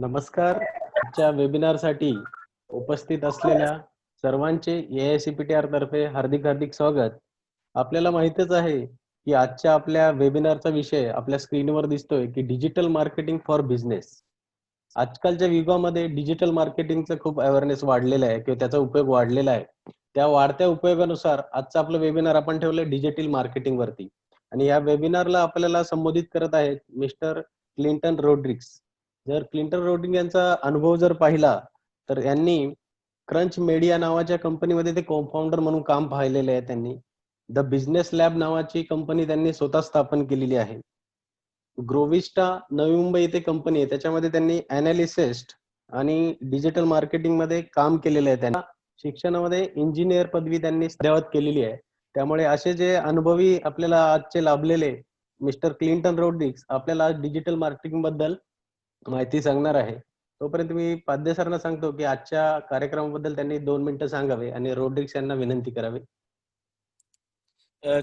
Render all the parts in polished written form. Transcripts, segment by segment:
नमस्कार. आजच्या वेबिनारसाठी उपस्थित असलेल्या सर्वांचे AICPTR तर्फे हार्दिक स्वागत. आपल्याला माहितच आहे की आजच्या आपल्या वेबिनारचा विषय आपल्या स्क्रीनवर दिसतोय की डिजिटल मार्केटिंग फॉर बिझनेस. आजकालच्या युगामध्ये डिजिटल मार्केटिंगचं खूप अवेअरनेस वाढलेलं आहे किंवा त्याचा उपयोग वाढलेला आहे. त्या वाढत्या उपयोगानुसार आजचं आपलं वेबिनार आपण ठेवलं डिजिटल मार्केटिंग वरती आणि या वेबिनारला आपल्याला संबोधित करत आहेत मिस्टर क्लिंटन रोड्रिग्स. जर क्लिंटन रोड्रिग्स यांचा अनुभव जर पाहिला तर यांनी क्रंच मीडिया नावाच्या कंपनीमध्ये ते को-फाउंडर म्हणून काम पाहिलेले आहे त्यांनी. द बिझनेस लॅब नावाची कंपनी त्यांनी स्वतः स्थापन केलेली आहे. ग्रोविस्टा नवी मुंबई येथे कंपनी आहे त्याच्यामध्ये त्यांनी अनालिसिस्ट आणि डिजिटल मार्केटिंग मध्ये काम केलेलं आहे. त्यांना शिक्षणामध्ये इंजिनियर पदवी त्यांनी अद्ययावत केलेली आहे. त्यामुळे असे जे अनुभवी आपल्याला आजचे लाभलेले मिस्टर क्लिंटन रोड्रिग्स आपल्याला डिजिटल मार्केटिंग बद्दल माहिती सांगणार आहे. तोपर्यंत मी पाध्ये सरांना सांगतो की आजच्या कार्यक्रमाबद्दल त्यांनी 2 मिनिटं सांगावे आणि रोड्रिग्स यांना विनंती करावी.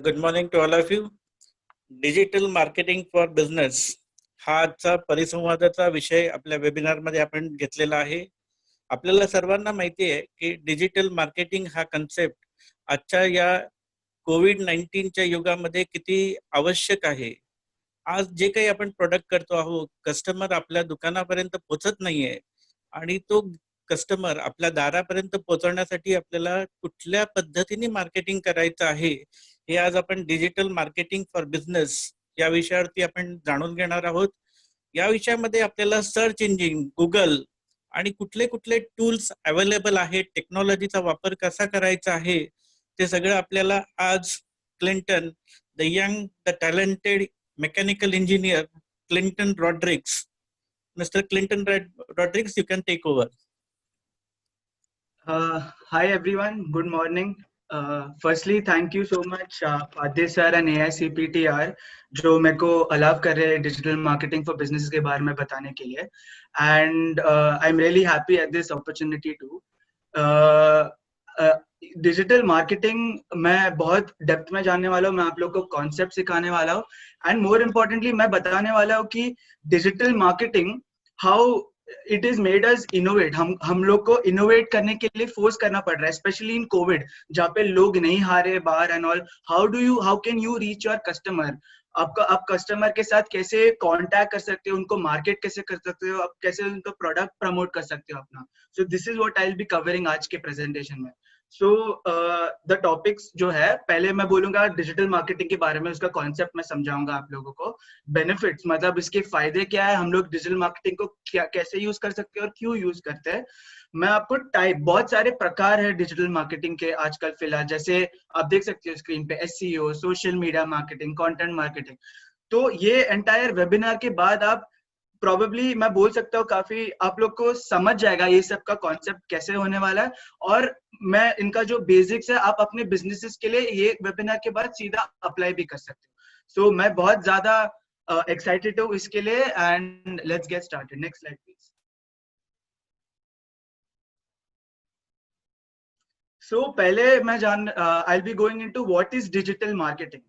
Good morning to all of you. Digital marketing for business हा आजचा परिसंवादाचा विषय आपल्या वेबिनारमध्ये आपण घेतलेला आहे. आपल्याला सर्वांना माहिती आहे की डिजिटल मार्केटिंग हा कन्सेप्ट आजच्या या कोविड-19च्या युगामध्ये किती आवश्यक आहे. आज जे काही आपण प्रोडक्ट करतो आहोत, कस्टमर आपल्या दुकानापर्यंत पोहोचत नाहीये आणि तो कस्टमर आपल्या दारापर्यंत पोहोचवण्यासाठी आपल्याला कुठल्या पद्धतीने मार्केटिंग करायचं आहे, हे आज आपण डिजिटल मार्केटिंग फॉर बिझनेस या विषयावरती आपण जाणून घेणार आहोत. या विषयामध्ये आपल्याला सर्च इंजिन, गुगल आणि कुठले कुठले टूल्स अवेलेबल आहेत, टेक्नॉलॉजीचा वापर कसा करायचा आहे, ते सगळं आपल्याला आज Clinton, the young, the talented mechanical engineer Clinton Rodrigues. Mr. Clinton Rodrigues, you can take over. Hi everyone, good morning. Firstly, thank you so much Padhe sir and AICPTR जो मेरे को अलाव कर रहे हैं डिजिटल मार्केटिंग फॉर बिजनेस के बारे में बताने के लिए. And I'm really happy at this opportunity too. Digital marketing मैं बहुत डेप्थ में जानने वाला हूँ. मैं आप लोग को कॉन्सेप्ट सिखाने वाला हूँ एंड मोर इम्पोर्टेंटली मैं बताने वाला हूँ कि digital marketing how it is made us innovate. हम लोग को इनोवेट करने के लिए फोर्स करना पड़ रहा है, स्पेशली इन कोविड जहाँ पे लोग नहीं हारे बाहर and all. How can you reach your customer. आप कस्टमर के साथ कैसे कांटेक्ट कर सकते हो, उनको मार्केट कैसे कर सकते हो, आप कैसे उनका प्रोडक्ट प्रमोट कर सकते हो अपना. So this is what I will be covering आज के प्रेजेंटेशन में. सो द टॉपिक्स जो है, पहले मैं बोलूंगा डिजिटल मार्केटिंग के बारे में, उसका कॉन्सेप्ट मैं समझाऊंगा आप लोगों को. बेनिफिट्स मतलब इसके फायदे क्या है, हम लोग डिजिटल मार्केटिंग को क्या कैसे यूज कर सकते हैं और क्यों यूज करते हैं. मैं आपको बहुत सारे प्रकार है डिजिटल मार्केटिंग के आजकल फिलहाल, जैसे आप देख सकते हो स्क्रीन पे SEO, social media marketing, content marketing. तो ये एंटायर वेबिनार के बाद आप प्रोबेबली मैं बोल सकता हूँ काफी आप लोग को समझ जाएगा ये सब का कॉन्सेप्ट कैसे होने वाला है. और मैं इनका जो बेसिक्स है आप अपने बिजनेसेस के लिए ये वेबिनार के बाद सीधा अप्लाई भी कर सकते हो. सो मैं बहुत ज्यादा एक्साइटेड हूँ इसके लिए and let's get started. Next slide please. So पहले मैं I will be going into what is digital marketing.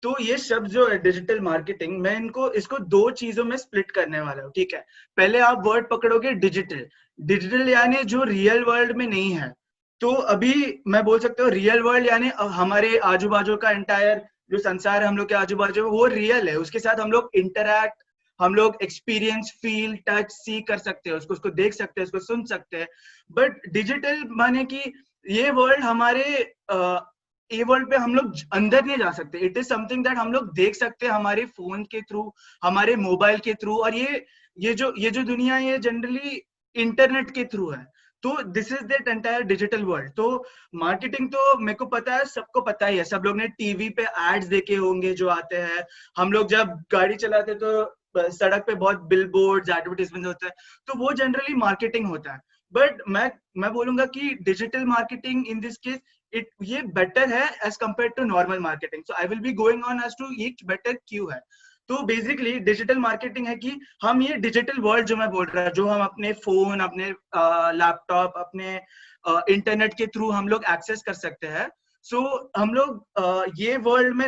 तो ये शब्द जो है डिजिटल मार्केटिंग, मैं इसको दो चीजों में स्प्लिट करने वाला हूँ. ठीक है, पहले आप वर्ड पकड़ोगे डिजिटल यानी जो रियल वर्ल्ड में नहीं है. तो अभी मैं बोल सकता हूँ रियल वर्ल्ड यानी हमारे आजू बाजू का एंटायर जो संसार है हम लोग के आजू बाजू वो रियल है. उसके साथ हम लोग इंटरैक्ट, हम लोग एक्सपीरियंस, फील, टच, सी कर सकते हैं, उसको देख सकते हैं, उसको सुन सकते हैं. बट डिजिटल माने कि ये वर्ल्ड हमारे ये वर्ल्ड पे हम लोग अंदर नहीं जा सकते. इट इज समथिंग दैट हम लोग देख सकते हैं हमारे फोन के थ्रू, हमारे मोबाइल के थ्रू. और ये जो दुनिया है ये जनरली इंटरनेट के थ्रू है. तो this is that entire digital world. तो मार्केटिंग तो मेरे को पता है, सबको पता ही है, सब लोग ने टीवी पे एड्स देखे होंगे जो आते हैं. हम लोग जब गाड़ी चलाते तो सड़क पे बहुत बिलबोर्ड्स, एडवर्टाइजमेंट होता है, तो वो जनरली मार्केटिंग होता है. बट मैं बोलूंगा कि digital marketing in this case ये बेटर है as compare to normal marketing. So I will be going on as to ये बेटर क्यों है. तो बेसिकली डिजिटल मार्केटिंग है कि हम ये डिजिटल वर्ल्ड जो मैं बोल रहा हूँ, जो हम अपने फोन, अपने लैपटॉप, अपने इंटरनेट के थ्रू हम लोग एक्सेस कर सकते हैं. सो हम लोग ये वर्ल्ड में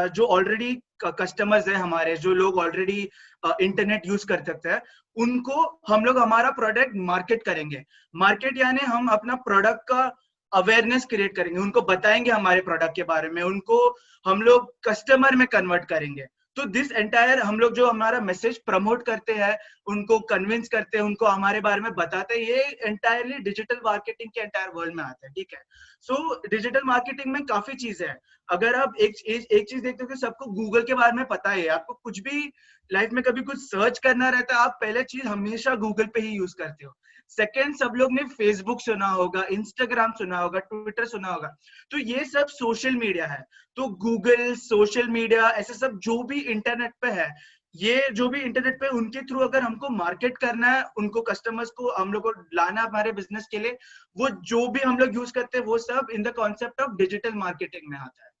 जो ऑलरेडी कस्टमर्स है हमारे, जो लोग ऑलरेडी इंटरनेट यूज कर सकते हैं, उनको हम लोग हमारा प्रोडक्ट मार्केट करेंगे। मार्केट यानी हम अपना प्रोडक्ट का अवेयरनेस क्रिएट करेंगे, उनको बताएंगे हमारे प्रोडक्ट के बारे में, उनको हम लोग कस्टमर में कन्वर्ट करेंगे। तो दिस एंटायर हम लोग जो हमारा मैसेज प्रमोट करते हैं, उनको कन्विंस करते हैं, उनको हमारे बारे में बताते हैं, ये एंटायरली डिजिटल मार्केटिंग के एंटायर वर्ल्ड में आता है, ठीक है। सो डिजिटल मार्केटिंग में काफी चीजें हैं। अगर आप एक चीज देखते हो कि सबको गूगल के बारे में पता है, आपको कुछ भी लाइफ में कभी कुछ सर्च करना रहता है, आप पहले चीज हमेशा गूगल पे ही यूज करते हो। सेकेंड, सब लोग ने फेसबुक सुना होगा, इंस्टाग्राम सुना होगा, ट्विटर सुना होगा, तो ये सब सोशल मीडिया है। तो गूगल, सोशल मीडिया, ऐसे सब जो भी इंटरनेट पे है, ये जो भी इंटरनेट पे, उनके थ्रू अगर हमको मार्केट करना है, उनको कस्टमर्स को हम लोग को लाना हमारे बिजनेस के लिए, वो जो भी हम लोग यूज करते हैं वो सब in the concept of digital marketing में आता है।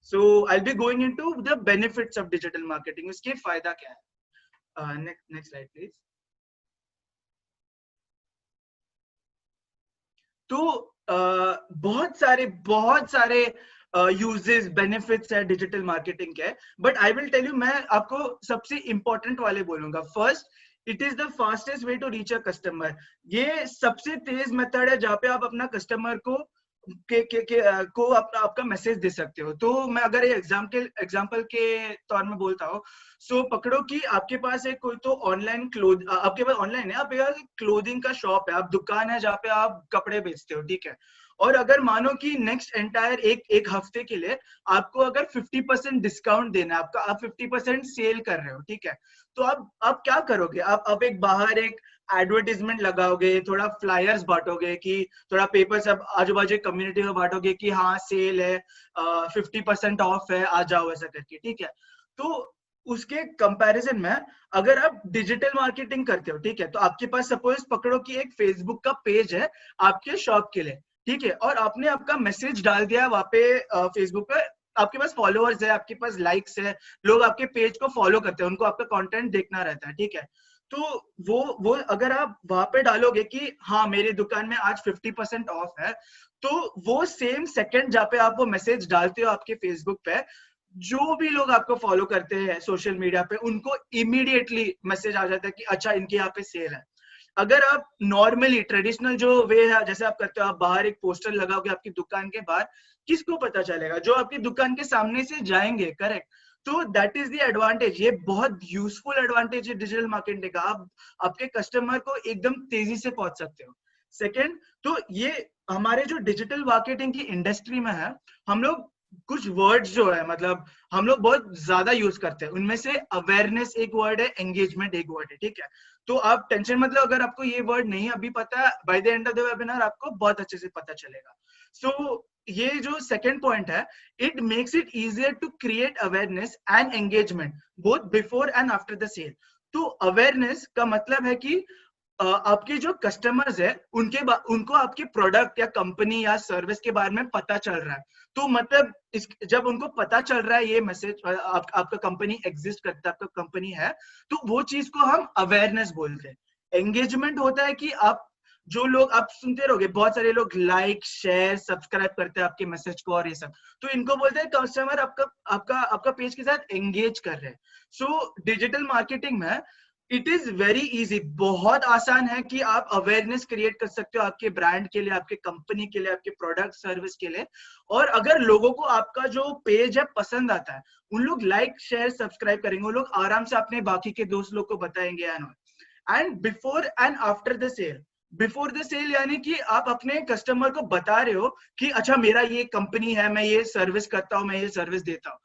So I will be going into the benefits of digital marketing, उसके फायदा क्या है। Next slide please. तो बहुत सारे यूजेस, बेनिफिट्स है डिजिटल मार्केटिंग के, but I will tell you, मैं आपको सबसे इंपॉर्टेंट वाले बोलूंगा। First, it is the fastest way to reach a customer. ये सबसे तेज मेथड है जहाँ पे आप अपना कस्टमर को आपका मैसेज दे सकते हो। तो मैं अगर ये एग्जाम्पल के तौर में बोलता हूँ, सो पकड़ो कि आपके पास एक कोई तो ऑनलाइन आपके पास ऑनलाइन है, आपके पास क्लोथिंग का शॉप है, आप दुकान है जहाँ पे आप कपड़े बेचते हो, ठीक है। और अगर मानो कि नेक्स्ट एंटायर एक हफ्ते के लिए आपको अगर 50% डिस्काउंट देना है, आप 50% सेल कर रहे हो, ठीक है। तो आप क्या करोगे, आप एक बाहर एक एडवर्टीजमेंट लगाओगे, थोड़ा फ्लायर्स बांटोगे, कि थोड़ा पेपर सब आजू बाजू कम्युनिटी में बांटोगे कि हाँ सेल है, 50% ऑफ है, आ जाओ, ऐसा करके, ठीक है। तो उसके कंपैरिजन में अगर आप डिजिटल मार्केटिंग करते हो, ठीक है, तो आपके पास सपोज पकड़ो कि एक फेसबुक का पेज है आपके शॉप के लिए, ठीक है, और आपने आपका मैसेज डाल दिया वहां पे फेसबुक पे, आपके पास फॉलोअर्स है, आपके पास लाइक्स है, लोग आपके पेज को फॉलो करते हैं, उनको आपका कंटेंट देखना रहता है, ठीक है। तो वो अगर आप वहां पे डालोगे कि हाँ मेरी दुकान में आज 50% ऑफ है, तो वो सेम सेकंड जहाँ पे आप वो मैसेज डालते हो आपके फेसबुक पे, जो भी लोग आपको फॉलो करते हैं सोशल मीडिया पे, उनको इमीडिएटली मैसेज आ जाता है कि अच्छा इनके यहाँ पे सेल है। अगर आप नॉर्मली ट्रेडिशनल जो वे है जैसे आप करते हो, आप बाहर एक पोस्टर लगाओगे आपकी दुकान के बाहर, किसको पता चलेगा? जो आपकी दुकान के सामने से जाएंगे, करेक्ट। तो दैट इज द एडवांटेज, ये बहुत यूजफुल एडवांटेज है डिजिटल मार्केटिंग का। आप आपके कस्टमर को एकदम तेजी से पहुंच सकते हो। सेकेंड, तो ये हमारे जो डिजिटल मार्केटिंग की इंडस्ट्री में है, हम लोग कुछ वर्ड्स जो है, मतलब हम लोग बहुत ज्यादा यूज करते हैं, उनमें से अवेयरनेस एक वर्ड है, एंगेजमेंट एक वर्ड है, ठीक है। तो आप टेंशन मतलब अगर आपको ये वर्ड नहीं अभी पता, by the end of the webinar आपको बहुत अच्छे से पता चलेगा। सो ये जो सेकंड पॉइंट है, it makes it easier to create awareness and engagement both before and after the sale. तो अवेयरनेस का मतलब है कि आपके जो कस्टमर्स है उनको आपके प्रोडक्ट या कंपनी या सर्विस के बारे में पता चल रहा है। तो मतलब जब उनको पता चल रहा है ये मैसेज, आपका कंपनी एग्जिस्ट करता है, आपका कंपनी है, तो वो चीज को हम अवेयरनेस बोलते हैं। एंगेजमेंट होता है कि आप जो लोग, आप सुनते रहोगे बहुत सारे लोग लाइक, शेयर, सब्सक्राइब करते हैं आपके मैसेज को और ये सब, तो इनको बोलते हैं कस्टमर आपका पेज के साथ एंगेज कर रहे हैं। सो डिजिटल मार्केटिंग में इट इज वेरी इजी, बहुत आसान है कि आप अवेयरनेस क्रिएट कर सकते हो आपके ब्रांड के लिए, आपके कंपनी के लिए, आपके प्रोडक्ट सर्विस के लिए। और अगर लोगों को आपका जो पेज है पसंद आता है, उन लोग लाइक, शेयर, सब्सक्राइब करेंगे, वो लोग आराम से अपने बाकी के दोस्त लोग को बताएंगे। And before and after the sale, before the sale यानी कि आप अपने कस्टमर को बता रहे हो कि अच्छा मेरा ये कंपनी है, मैं ये सर्विस करता हूँ, मैं ये सर्विस देता हूँ।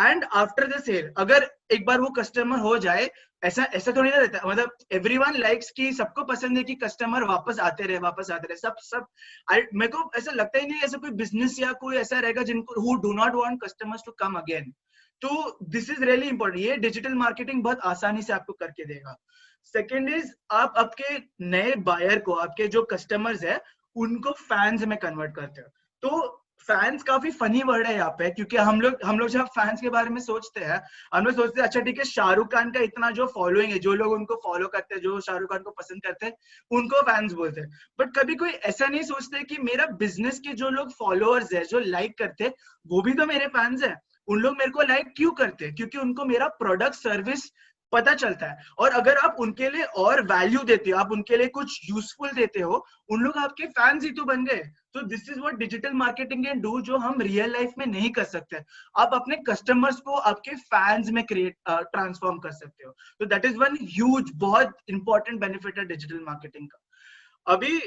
एंड आफ्टर द सेल, अगर एक बार वो कस्टमर हो जाए, ऐसा थोड़ी ना रहता, मतलब एवरीवन लाइक्स की, सबको पसंद है कि कस्टमर वापस आते रहे, सब मेरे को ऐसा लगता ही नहीं ऐसा कोई बिजनेस या कोई ऐसा रहेगा जिनको who do not want customers to come again. तो दिस इज रियली इंपॉर्टेंट, ये डिजिटल मार्केटिंग बहुत आसानी से आपको करके देगा। सेकेंड इज, आप आपके नए बायर को, आपके जो कस्टमर्स है, उनको फैंस में कन्वर्ट करते हो। तो फैंस काफी फनी वर्ड है यहाँ पे, क्योंकि हम लोग जब फैंस के बारे में सोचते हैं, हम लोग सोचते हैं अच्छा ठीक है, शाहरुख खान का इतना जो फॉलोइंग है, जो लोग उनको फॉलो करते हैं, जो शाहरुख खान को पसंद करते हैं, उनको फैंस बोलते हैं। बट कभी कोई ऐसा नहीं सोचते कि मेरा बिजनेस के जो लोग फॉलोअर्स है, जो लाइक करते हैं, वो भी तो मेरे फैंस है, उन लोग मेरे को लाइक क्यों करते हैं? क्योंकि उनको मेरा प्रोडक्ट सर्विस पता चलता है। और अगर आप उनके लिए और वैल्यू देते हो, आप उनके लिए कुछ यूजफुल देते हो, उन लोग आपके फैंस ही तो बन गए। तो this is what digital marketing can do, जो हम रियल लाइफ में नहीं कर सकते। आप अपने कस्टमर्स को आपके फैंस में ट्रांसफॉर्म कर सकते हो। तो दैट इज वन ह्यूज, बहुत इंपॉर्टेंट बेनिफिट है डिजिटल मार्केटिंग का। अभी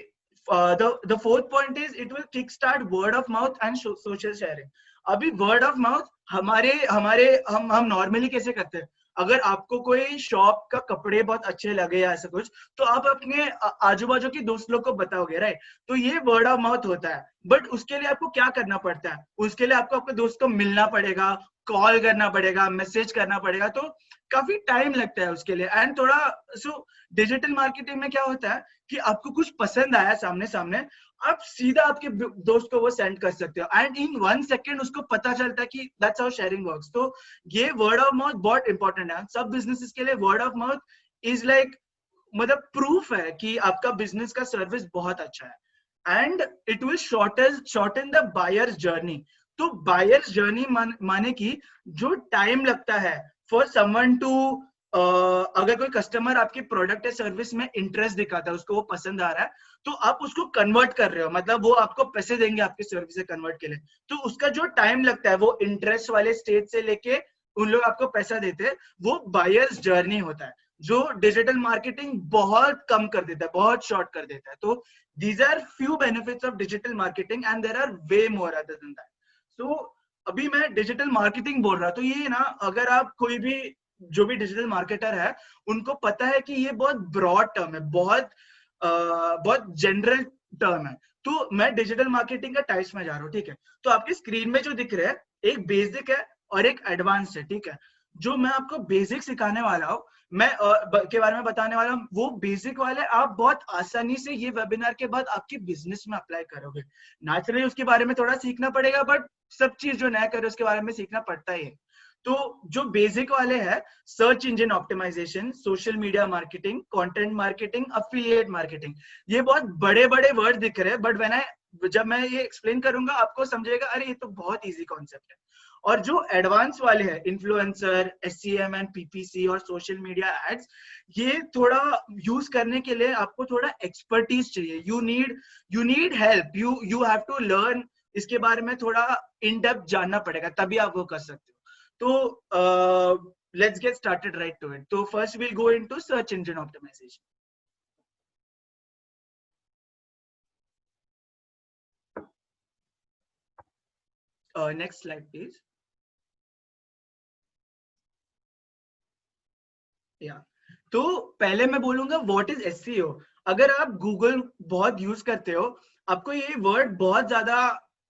the fourth point is it will kickstart word of mouth and social sharing. अभी word of mouth हमारे हमारे हम नॉर्मली कैसे करते हैं? अगर आपको कोई शॉप का कपड़े बहुत अच्छे लगे या ऐसा कुछ, तो आप अपने आजू बाजू के दोस्त लोग को बताओगे, राइट? तो ये वर्ड ऑफ माउथ होता है। बट उसके लिए आपको क्या करना पड़ता है? उसके लिए आपको अपने दोस्त को मिलना पड़ेगा, कॉल करना पड़ेगा, मैसेज करना पड़ेगा, तो काफी टाइम लगता है उसके लिए। एंड थोड़ा डिजिटल मार्केटिंग में क्या होता है कि आपको कुछ पसंद आया सामने सामने, आप सीधा आपके दोस्त को वो सेंड कर सकते हो, एंड इन 1 सेकेंड उसको पता चलता है कि दैट्स हाउ शेयरिंग वर्क्स। तो ये वर्ड ऑफ माउथ बहुत इंपॉर्टेंट है सब बिजनेसेस के लिए। Word of mouth is like, मतलब प्रूफ है कि आपका बिजनेस का सर्विस बहुत अच्छा है। And it will shorten the buyers journey. तो बायर्स जर्नी माने कि जो टाइम लगता है फॉर समवन टू, अगर कोई कस्टमर आपके प्रोडक्ट या सर्विस में इंटरेस्ट दिखाता है, उसको वो पसंद आ रहा है, तो आप उसको कन्वर्ट कर रहे हो, मतलब वो आपको पैसे देंगे आपके सर्विस से कन्वर्ट के लिए। तो उसका जो टाइम लगता है वो इंटरेस्ट वाले स्टेज से लेके उन लोग आपको पैसा देते हैं, वो बायर्स जर्नी होता है, जो डिजिटल मार्केटिंग बहुत कम कर देता है, बहुत शॉर्ट कर देता है। तो these are few benefits of digital marketing and there are way more other than that. So अभी मैं डिजिटल मार्केटिंग बोल रहा, तो ये ना, अगर आप कोई भी जो भी डिजिटल मार्केटर है, उनको पता है कि ये बहुत ब्रॉड टर्म है, बहुत जनरल टर्म है। तो मैं डिजिटल मार्केटिंग का टाइप्स में जा रहा हूँ, ठीक है? तो आपकी स्क्रीन में जो दिख रहा है, एक बेसिक है और एक एडवांस है, ठीक है? जो मैं आपको बेसिक सिखाने वाला हूँ, मैं के बारे में बताने वाला हूँ, वो बेसिक वाले आप बहुत आसानी से ये वेबिनार के बाद आपके बिजनेस में अप्लाई करोगे। नेचुरली उसके बारे में थोड़ा सीखना पड़ेगा, बट सब चीज जो नया करो उसके बारे में सीखना पड़ता ही है। तो जो बेसिक वाले हैं, search engine optimisation, social media marketing, content marketing, affiliate marketing, ये बहुत बड़े बड़े वर्ड दिख रहे हैं, बट जब मैं ये एक्सप्लेन करूंगा आपको समझेगा, अरे ये तो बहुत इजी कॉन्सेप्ट है। और जो एडवांस वाले हैं, इन्फ्लुएंसर, एससीएम एंड पीपीसी और सोशल मीडिया एड्स, ये थोड़ा यूज करने के लिए आपको थोड़ा एक्सपर्टीज चाहिए। You need help, you have to learn, इसके बारे में थोड़ा इन डेप्थ जानना पड़ेगा, तभी आप वो कर सकते हो। तो let's get started right to it. So first we'll go into search engine optimization. Next slide please. Yeah. तो पहले मैं बोलूंगा व्हाट इज एसईओ। अगर आप गूगल बहुत यूज करते हो, आपको ये वर्ड बहुत ज्यादा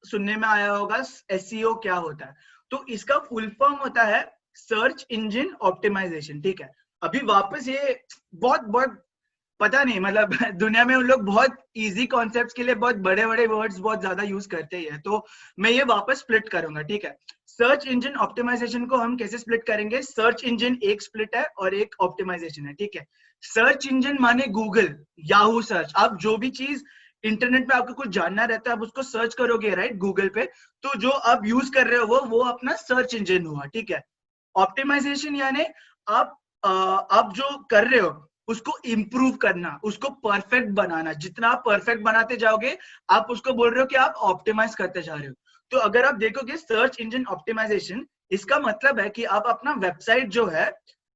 सुनने में आया होगा, एसईओ क्या होता है? तो इसका फुल फॉर्म होता है सर्च इंजन ऑप्टिमाइजेशन, ठीक है? अभी वापस ये बहुत पता नहीं, मतलब दुनिया में उन लोग बहुत इजी कॉन्सेप्ट्स के लिए बहुत बड़े बड़े वर्ड्स बहुत ज्यादा यूज करते ही है, तो मैं ये वापस स्प्लिट करूंगा, ठीक है? सर्च इंजन ऑप्टिमाइजेशन को हम कैसे स्प्लिट करेंगे? सर्च इंजन एक स्प्लिट है और एक ऑप्टिमाइजेशन है, ठीक है? सर्च इंजन माने गूगल, याहू सर्च, आप जो भी चीज इंटरनेट पे आपको कुछ जानना रहता है आप उसको सर्च करोगे, राइट, गूगल पे, तो जो आप यूज कर रहे हो वो अपना सर्च इंजन हुआ, ठीक है? ऑप्टिमाइजेशन यानी आप जो कर रहे हो उसको इम्प्रूव करना, उसको परफेक्ट बनाना। जितना आप परफेक्ट बनाते जाओगे, आप उसको बोल रहे हो कि आप ऑप्टिमाइज करते जा रहे हो। तो अगर आप देखोगे सर्च इंजन ऑप्टिमाइजेशन, इसका मतलब है कि आप अपना वेबसाइट जो है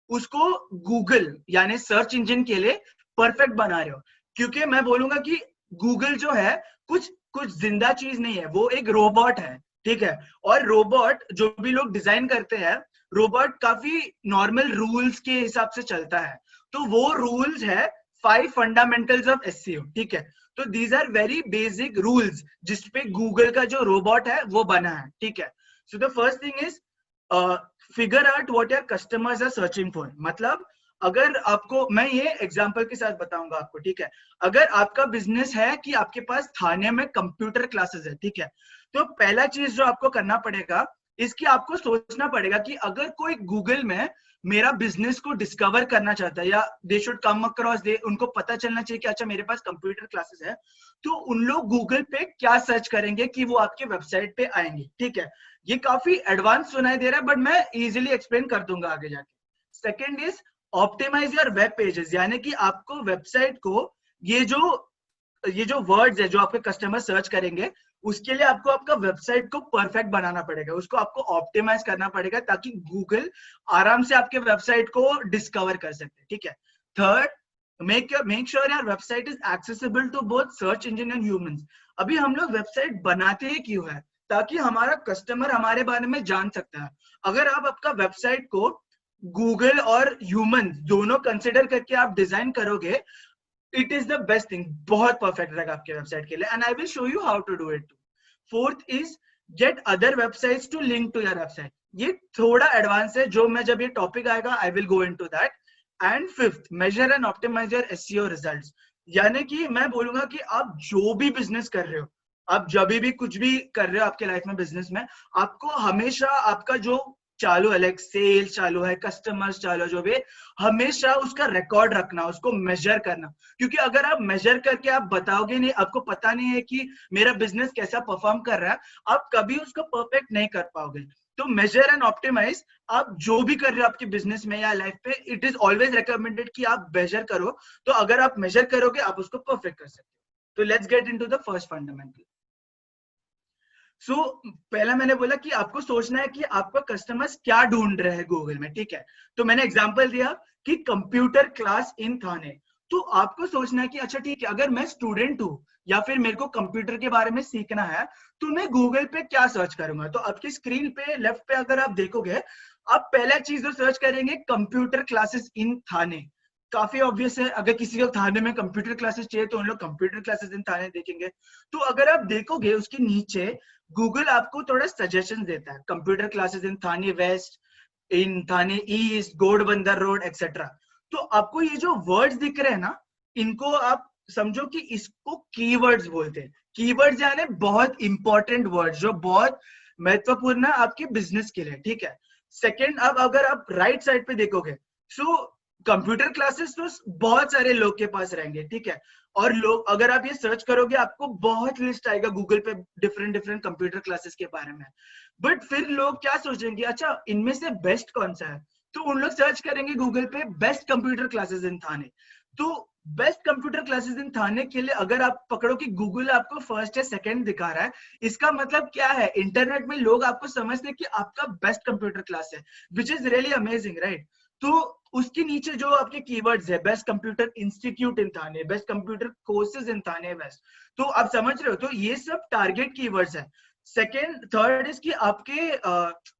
उसको गूगल यानी सर्च इंजन के लिए परफेक्ट बना रहे हो। क्योंकि मैं बोलूंगा कि गूगल जो है कुछ जिंदा चीज नहीं है, वो एक रोबोट है, ठीक है? और रोबोट जो भी लोग डिजाइन करते हैं, रोबोट काफी नॉर्मल रूल्स के हिसाब से चलता है। तो वो रूल्स है 5 फंडामेंटल्स ऑफ एसईओ, ठीक है? तो these are very basic rules जिसपे गूगल का जो रोबोट है वो बना है, ठीक है? So the first thing is figure out what your customers are searching for. मतलब अगर आपको, मैं ये एग्जांपल के साथ बताऊंगा आपको, ठीक है? अगर आपका बिजनेस है कि आपके पास थाने में कंप्यूटर क्लासेस है, ठीक है? तो पहला चीज जो आपको करना पड़ेगा, इसकी आपको सोचना पड़ेगा कि अगर कोई गूगल में मेरा बिजनेस को डिस्कवर करना चाहता है या दे शुड कम अक्रॉस, उनको पता चलना चाहिए कि अच्छा मेरे पास कंप्यूटर क्लासेस है, तो उन लोग गूगल पे क्या सर्च करेंगे कि वो आपके वेबसाइट पे आएंगे, ठीक है? ये काफी एडवांस सुनाई दे रहा है, बट मैं इजीली एक्सप्लेन कर दूंगा आगे जाके। Second is optimise your web pages, यानी कि आपको वेबसाइट को ये जो वर्ड्स है जो आपके कस्टमर सर्च करेंगे, उसके लिए आपको आपका वेबसाइट को परफेक्ट बनाना पड़ेगा, उसको आपको ऑप्टिमाइज करना पड़ेगा ताकि गूगल आराम से आपके वेबसाइट को डिस्कवर कर सके, ठीक है। Third, make sure your website is accessible to both search engines and humans. अभी हम लोग वेबसाइट बनाते ही क्यों है? ताकि हमारा कस्टमर हमारे बारे में जान सकता है। अगर आप आपका वेबसाइट को गूगल और ह्यूमन दोनों कंसिडर करके आप डिजाइन करोगे, it is the best thing, बहुत परफेक्ट रहेगा आपके वेबसाइट के लिए, and I will show you how to do it. Fourth is get other websites to link to your website. ये थोड़ा एडवांस है, जो मैं जब ये टॉपिक आएगा I will go into that. And fifth, measure and optimise your SEO results. यानी कि मैं बोलूंगा कि आप जो भी बिजनेस कर रहे हो, आप जब भी कुछ भी कर रहे हो आपके लाइफ में, बिजनेस में, आपको हमेशा आपका जो चालू है, लाइक सेल्स चालू है, कस्टमर्स चालू है, जो भी, हमेशा उसका रिकॉर्ड रखना, उसको मेजर करना। क्योंकि अगर आप मेजर करके आप बताओगे नहीं, आपको पता नहीं है कि मेरा बिजनेस कैसा परफॉर्म कर रहा है, आप कभी उसको परफेक्ट नहीं कर पाओगे। तो मेजर एंड ऑप्टिमाइज, आप जो भी कर रहे हो आपके बिजनेस में या लाइफ पे, इट इज ऑलवेज रिकमेंडेड कि आप मेजर करो। तो अगर आप मेजर करोगे, आप उसको परफेक्ट कर सकते हो। तो let's get into the first fundamental. So पहला मैंने बोला कि आपको सोचना है कि आपका कस्टमर्स क्या ढूंढ रहे हैं गूगल में, ठीक है। तो मैंने एग्जांपल दिया कि कंप्यूटर क्लास इन थाने। तो आपको सोचना है कि अच्छा ठीक है, अगर मैं स्टूडेंट हूं या फिर मेरे को कंप्यूटर के बारे में सीखना है, तो मैं गूगल पे क्या सर्च करूंगा? तो आपकी स्क्रीन पे लेफ्ट पे अगर आप देखोगे, आप पहला चीज जो सर्च करेंगे, कंप्यूटर क्लासेस इन थाने। काफी ऑब्वियस है, अगर किसी को थाने में कंप्यूटर क्लासेस चाहिए तो उन लोग कंप्यूटर क्लासेस इन थाने देखेंगे। तो अगर आप देखोगे उसके नीचे गूगल आपको थोड़ा सजेशन देता है, computer classes in Thane west, in Thane east, Ghodbunder road etcetera. तो आपको ये जो वर्ड्स दिख रहे हैं ना, इनको आप समझो कि इसको कीवर्ड्स बोलते हैं। कीवर्ड्स यानी बहुत इंपॉर्टेंट वर्ड्स जो बहुत महत्वपूर्ण है आपके बिजनेस के लिए, ठीक है। सेकेंड, अब अगर आप राइट साइड पे देखोगे, सो कंप्यूटर क्लासेस तो बहुत सारे लोग के पास रहेंगे, ठीक है। और लोग, अगर आप ये सर्च करोगे, आपको बहुत लिस्ट आएगा गूगल पे डिफरेंट कंप्यूटर क्लासेस के बारे में। बट फिर लोग क्या सोचेंगे, अच्छा इनमें से बेस्ट कौन सा है? तो उन लोग सर्च करेंगे गूगल पे बेस्ट कंप्यूटर क्लासेस इन थाने। तो बेस्ट कंप्यूटर क्लासेस इन थाने के लिए अगर आप पकड़ो कि गूगल आपको फर्स्ट या सेकंड दिखा रहा है, इसका मतलब क्या है? इंटरनेट में लोग आपको समझते हैं कि आपका बेस्ट कंप्यूटर क्लास है, which is really amazing, right. तो उसके नीचे जो आपके कीवर्ड्स है, best computer institute in Thane, best computer courses in Thane west, तो आप समझ रहे हो, तो ये सब टारगेट कीवर्ड्स है। सेकेंड, थर्ड इज कि आपके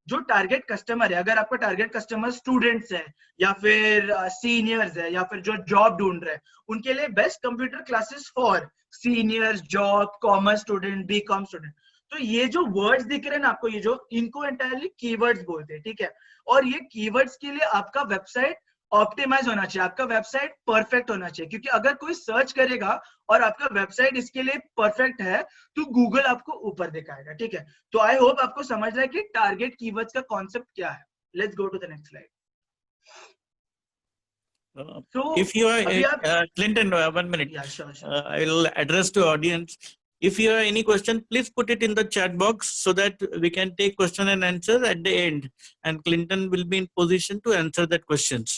जो टारगेट कस्टमर है, अगर आपका टारगेट कस्टमर स्टूडेंट्स है या फिर सीनियर्स है या फिर जो जॉब ढूंढ रहे हैं, उनके लिए best computer classes for seniors, job, commerce student, BCom student. तो ये जो वर्ड्स दिख रहे हैं ना आपको, ये जो, इनको एंटायरली कीवर्ड्स बोलते हैं, ठीक है। और ये कीवर्ड्स के लिए आपका वेबसाइट ऑप्टिमाइज होना चाहिए, आपका वेबसाइट परफेक्ट होना चाहिए, क्योंकि अगर कोई सर्च करेगा और आपका वेबसाइट इसके लिए परफेक्ट है, तो गूगल आपको ऊपर दिखाएगा, ठीक है। तो आई होप आपको समझ रहा है कि टारगेट कीवर्ड्स का कॉन्सेप्ट क्या है। Let's go to the next slide. If you are Clinton, 1 minute. Yeah, sure. I will address to audience. If you have any question, please put it in the chat box so that we can take question and answer at the end, and Clinton will be in position to answer that questions.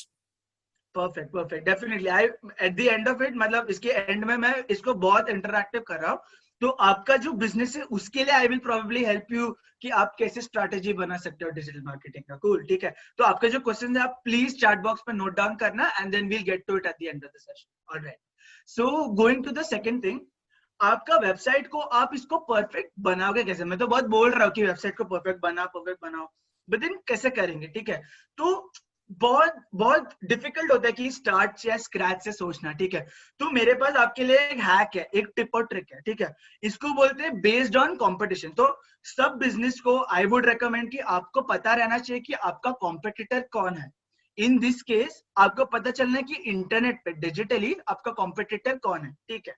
Perfect. Definitely. I at the end of it, मतलब इसके and में मैं इसको बहुत interactive कर रहा हूँ। तो आपका जो बिजनेस है उसके लिए I will probably help you कि आप कैसे स्ट्रैटेजी बना सकते हो डिजिटल मार्केटिंग का। कूल, ठीक है। तो आपका जो क्वेश्चन है आप प्लीज चैट बॉक्स पे नोट डाउन करना, and then we'll get to it at the end of the session. Alright, so going to the second thing, आपका वेबसाइट को आप इसको परफेक्ट बनाओगे कैसे? मैं तो बहुत बोल रहा हूँ कि वेबसाइट को परफेक्ट बनाओ, बट देन कैसे करेंगे, ठीक है। तो बहुत डिफिकल्ट होता है कि स्टार्ट या स्क्रैच से सोचना, ठीक है। तो मेरे पास आपके लिए एक हैक है, एक टिप और ट्रिक है, ठीक है। इसको बोलते हैं बेस्ड ऑन कंपटीशन। तो सब बिजनेस को आई वुड रेकमेंड कि आपको पता रहना चाहिए कि आपका कॉम्पिटिटर कौन है। इन दिस केस आपको पता चलना है कि इंटरनेट पे डिजिटली आपका कॉम्पिटिटर कौन है, ठीक है।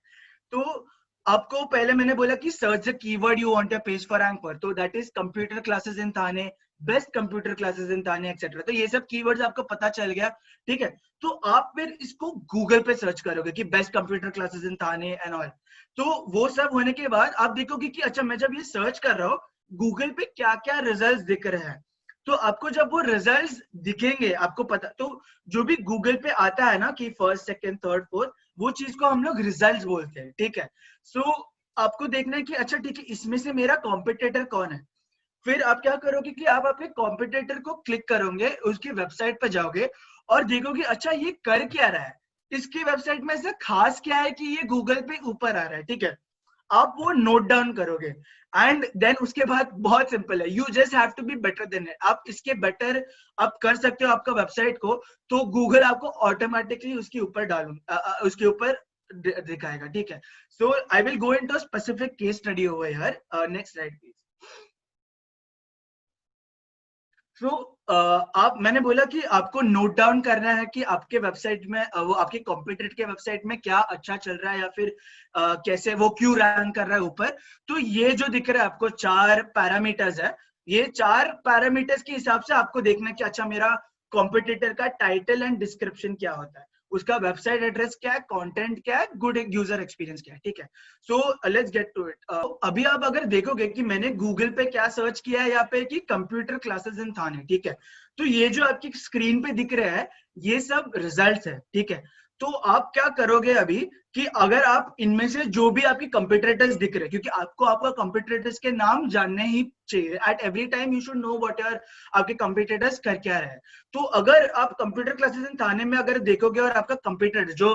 तो आपको पहले मैंने बोला कि search the keyword you want your page for rank पर, तो that is computer classes in Thane, best computer classes in Thane etcetera. तो ये सब कीवर्ड्स आपको पता चल गया, ठीक है। तो आप फिर इसको गूगल पे सर्च करोगे कि best computer classes in Thane and all. तो वो सब होने के बाद आप देखोगे कि अच्छा मैं जब ये सर्च कर रहा हूँ, गूगल पे क्या क्या रिजल्ट्स दिख रहे हैं। तो आपको जब वो रिजल्ट्स दिखेंगे, आपको पता, तो जो भी गूगल पे आता है ना कि फर्स्ट सेकंड थर्ड फोर्थ, वो चीज को हम लोग रिजल्ट्स बोलते हैं, ठीक है। सो आपको देखना है कि अच्छा ठीक है, इसमें से मेरा कॉम्पिटिटर कौन है। फिर आप क्या करोगे कि आप अपने कॉम्पिटिटर को क्लिक करोगे, उसकी वेबसाइट पर जाओगे और देखोगे अच्छा ये कर क्या रहा है, इसकी वेबसाइट में ऐसा खास क्या है कि ये गूगल पे ऊपर आ रहा है, ठीक है। आप वो नोट डाउन करोगे एंड देन उसके बाद बहुत सिंपल है, you just have to be better than it. आप इसके बेटर आप कर सकते हो आपका वेबसाइट को, तो गूगल आपको ऑटोमेटिकली उसके ऊपर उसके ऊपर दिखाएगा, ठीक है। So I will go into specific case study over here. Next slide please. तो मैंने बोला कि आपको नोट डाउन करना है कि आपके वेबसाइट में वो आपके कॉम्पिटिटर के वेबसाइट में क्या अच्छा चल रहा है या फिर कैसे वो क्यों रैंक कर रहा है ऊपर। तो ये जो दिख रहा है आपको 4 पैरामीटर्स है, ये 4 पैरामीटर्स के हिसाब से आपको देखना है कि अच्छा मेरा कॉम्पिटिटर का टाइटल एंड डिस्क्रिप्शन क्या होता है, उसका वेबसाइट एड्रेस क्या है, कंटेंट क्या है, गुड यूजर एक्सपीरियंस क्या है, ठीक है। So let's get to it. अभी आप अगर देखोगे कि मैंने गूगल पे क्या सर्च किया है यहाँ पे कि कंप्यूटर क्लासेस इन थाने, ठीक है। तो ये जो आपकी स्क्रीन पे दिख रहा है ये सब रिजल्ट्स है, ठीक है। तो आप क्या करोगे अभी कि अगर आप इनमें से जो भी आपके कंपटीटर्स दिख रहे हैं, क्योंकि आपको आपका कंपटीटर्स के नाम जानने ही चाहिए, at every time you should know what are आपके कंपटीटर्स कर क्या रहे हैं। तो अगर आप कंप्यूटर क्लासेस इन थाने में अगर देखोगे और आपका कंपटीटर जो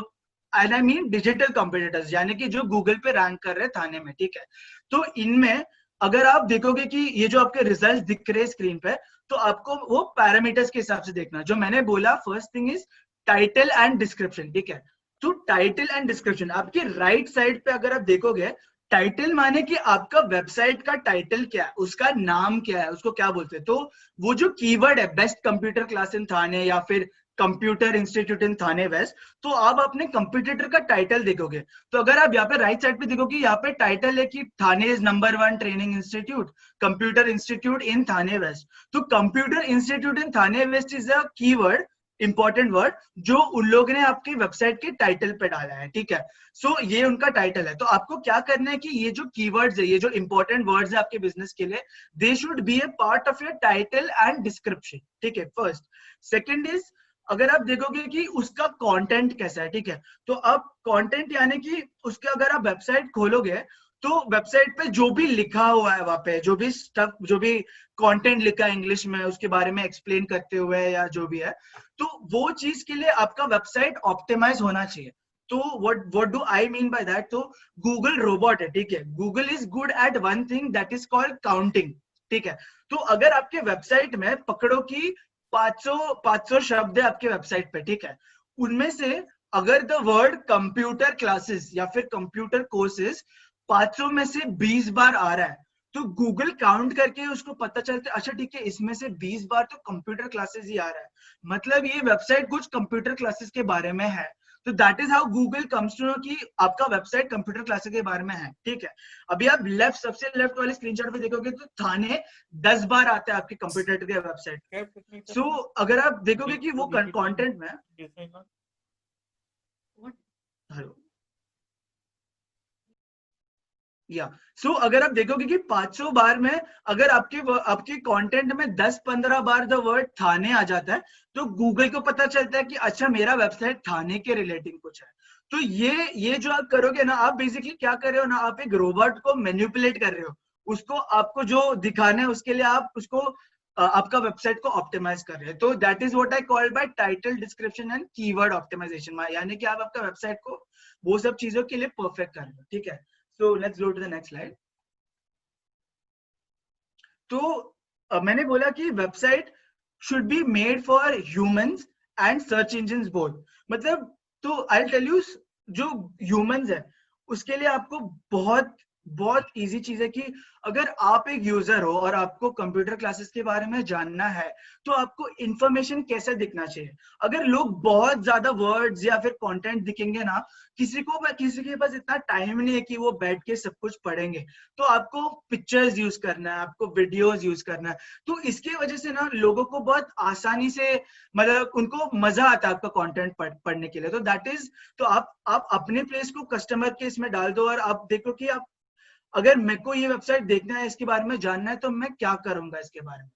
आई मीन डिजिटल कंपटीटर्स यानी कि जो गूगल पे रैंक कर रहे हैं थाने में, ठीक है। तो इनमें अगर आप देखोगे कि ये जो आपके रिजल्ट दिख रहे हैं स्क्रीन पे, तो आपको वो पैरामीटर्स के हिसाब से देखना। जो मैंने बोला first thing is title and description, ठीक है। तो टाइटल एंड डिस्क्रिप्शन आपके राइट साइड पे अगर आप देखोगे, टाइटल माने कि आपका वेबसाइट का टाइटल क्या है, उसका नाम क्या है, उसको क्या बोलते हैं। तो वो जो कीवर्ड है best computer class in Thane या फिर computer institute in Thane west, तो आप अपने कंप्यूटर का टाइटल देखोगे। तो अगर आप यहाँ पे राइट साइड पे देखोगे, यहाँ पे टाइटल है कि Thane is number 1 training institute, computer institute in Thane west. तो computer institute in Thane west is a keyword, important word, जो उन लोगों ने आपकी वेबसाइट के टाइटल पे डाला है, ठीक है। सो ये उनका टाइटल है। तो आपको क्या करना है कि ये जो कीवर्ड्स है, ये जो इंपॉर्टेंट वर्ड्स है आपके बिजनेस के लिए, दे should B A part of your title and description, ठीक है, फर्स्ट। सेकंड इज अगर आप देखोगे कि उसका कंटेंट कैसा है, ठीक है। तो अब कंटेंट यानी कि उसके अगर आप वेबसाइट खोलोगे तो वेबसाइट पे जो भी लिखा हुआ है, वहां पे जो भी स्टफ, जो भी कंटेंट लिखा है इंग्लिश में उसके बारे में एक्सप्लेन करते हुए या जो भी है, तो वो चीज के लिए आपका वेबसाइट ऑप्टिमाइज होना चाहिए। तो what do I mean by that, तो गूगल रोबोट है, ठीक है। Google is good at one thing that is called counting, ठीक है। तो अगर आपके वेबसाइट में पकड़ो कि 500 शब्द है आपके वेबसाइट पे, ठीक है, उनमें से अगर द वर्ड कंप्यूटर क्लासेस या फिर कंप्यूटर कोर्सेज 500 में से 20 बार आ रहा है, तो गूगल काउंट करके उसको पता चलता है अच्छा ठीक है इसमें से 20 बार तो कंप्यूटर क्लासेस ही आ रहा है, मतलब ये वेबसाइट कुछ कंप्यूटर क्लासेस के बारे में है। तो that is how Google comes to know कि आपका वेबसाइट कंप्यूटर क्लासेस के बारे में है, ठीक है। अभी आप सबसे लेफ्ट वाले स्क्रीनशॉट पे देखोगे तो थाने 10 बार आते हैं आपके कंप्यूटर के वेबसाइट। सो अगर आप देखोगे कि वो कंटेंट में हेलो या सो अगर आप देखोगे कि 500 बार में अगर आपके कंटेंट में 10-15 बार द वर्ड थाने आ जाता है, तो गूगल को पता चलता है कि अच्छा मेरा वेबसाइट थाने के रिलेटिंग कुछ है। तो ये जो आप करोगे ना, आप बेसिकली क्या कर रहे हो ना, आप एक रोबोट को मैनिपुलेट कर रहे हो, उसको आपको जो दिखाना है उसके लिए आप उसको आपका वेबसाइट को ऑप्टिमाइज कर रहे हैं। तो that is what I call by title description and keyword optimisation, यानी कि आप आपका वेबसाइट को वो सब चीजों के लिए परफेक्ट कर रहे हो, ठीक है। So let's go to the next slide. तो मैंने बोला कि website should be made for humans and search engines both, मतलब तो आई टेल यू जो ह्यूमंस है उसके लिए आपको बहुत बहुत इजी चीज है कि अगर आप एक यूजर हो और आपको कंप्यूटर क्लासेस के बारे में जानना है, तो आपको इंफॉर्मेशन कैसे दिखना चाहिए। अगर लोग बहुत ज्यादा वर्ड्स या फिर कंटेंट दिखेंगे ना, किसी के पास इतना टाइम नहीं है कि वो बैठ के सब कुछ पढ़ेंगे, तो आपको पिक्चर्स यूज करना है, आपको वीडियोस यूज करना है। तो इसकी वजह से ना लोगों को बहुत आसानी से, मतलब उनको मजा आता है आपका कंटेंट पढ़ने के लिए। तो दैट इज, तो आप अपने प्लेस को कस्टमर के इसमें डाल दो और आप देखो कि अगर मेरे को ये वेबसाइट देखना है, इसके बारे में जानना है, तो मैं क्या करूंगा इसके बारे में?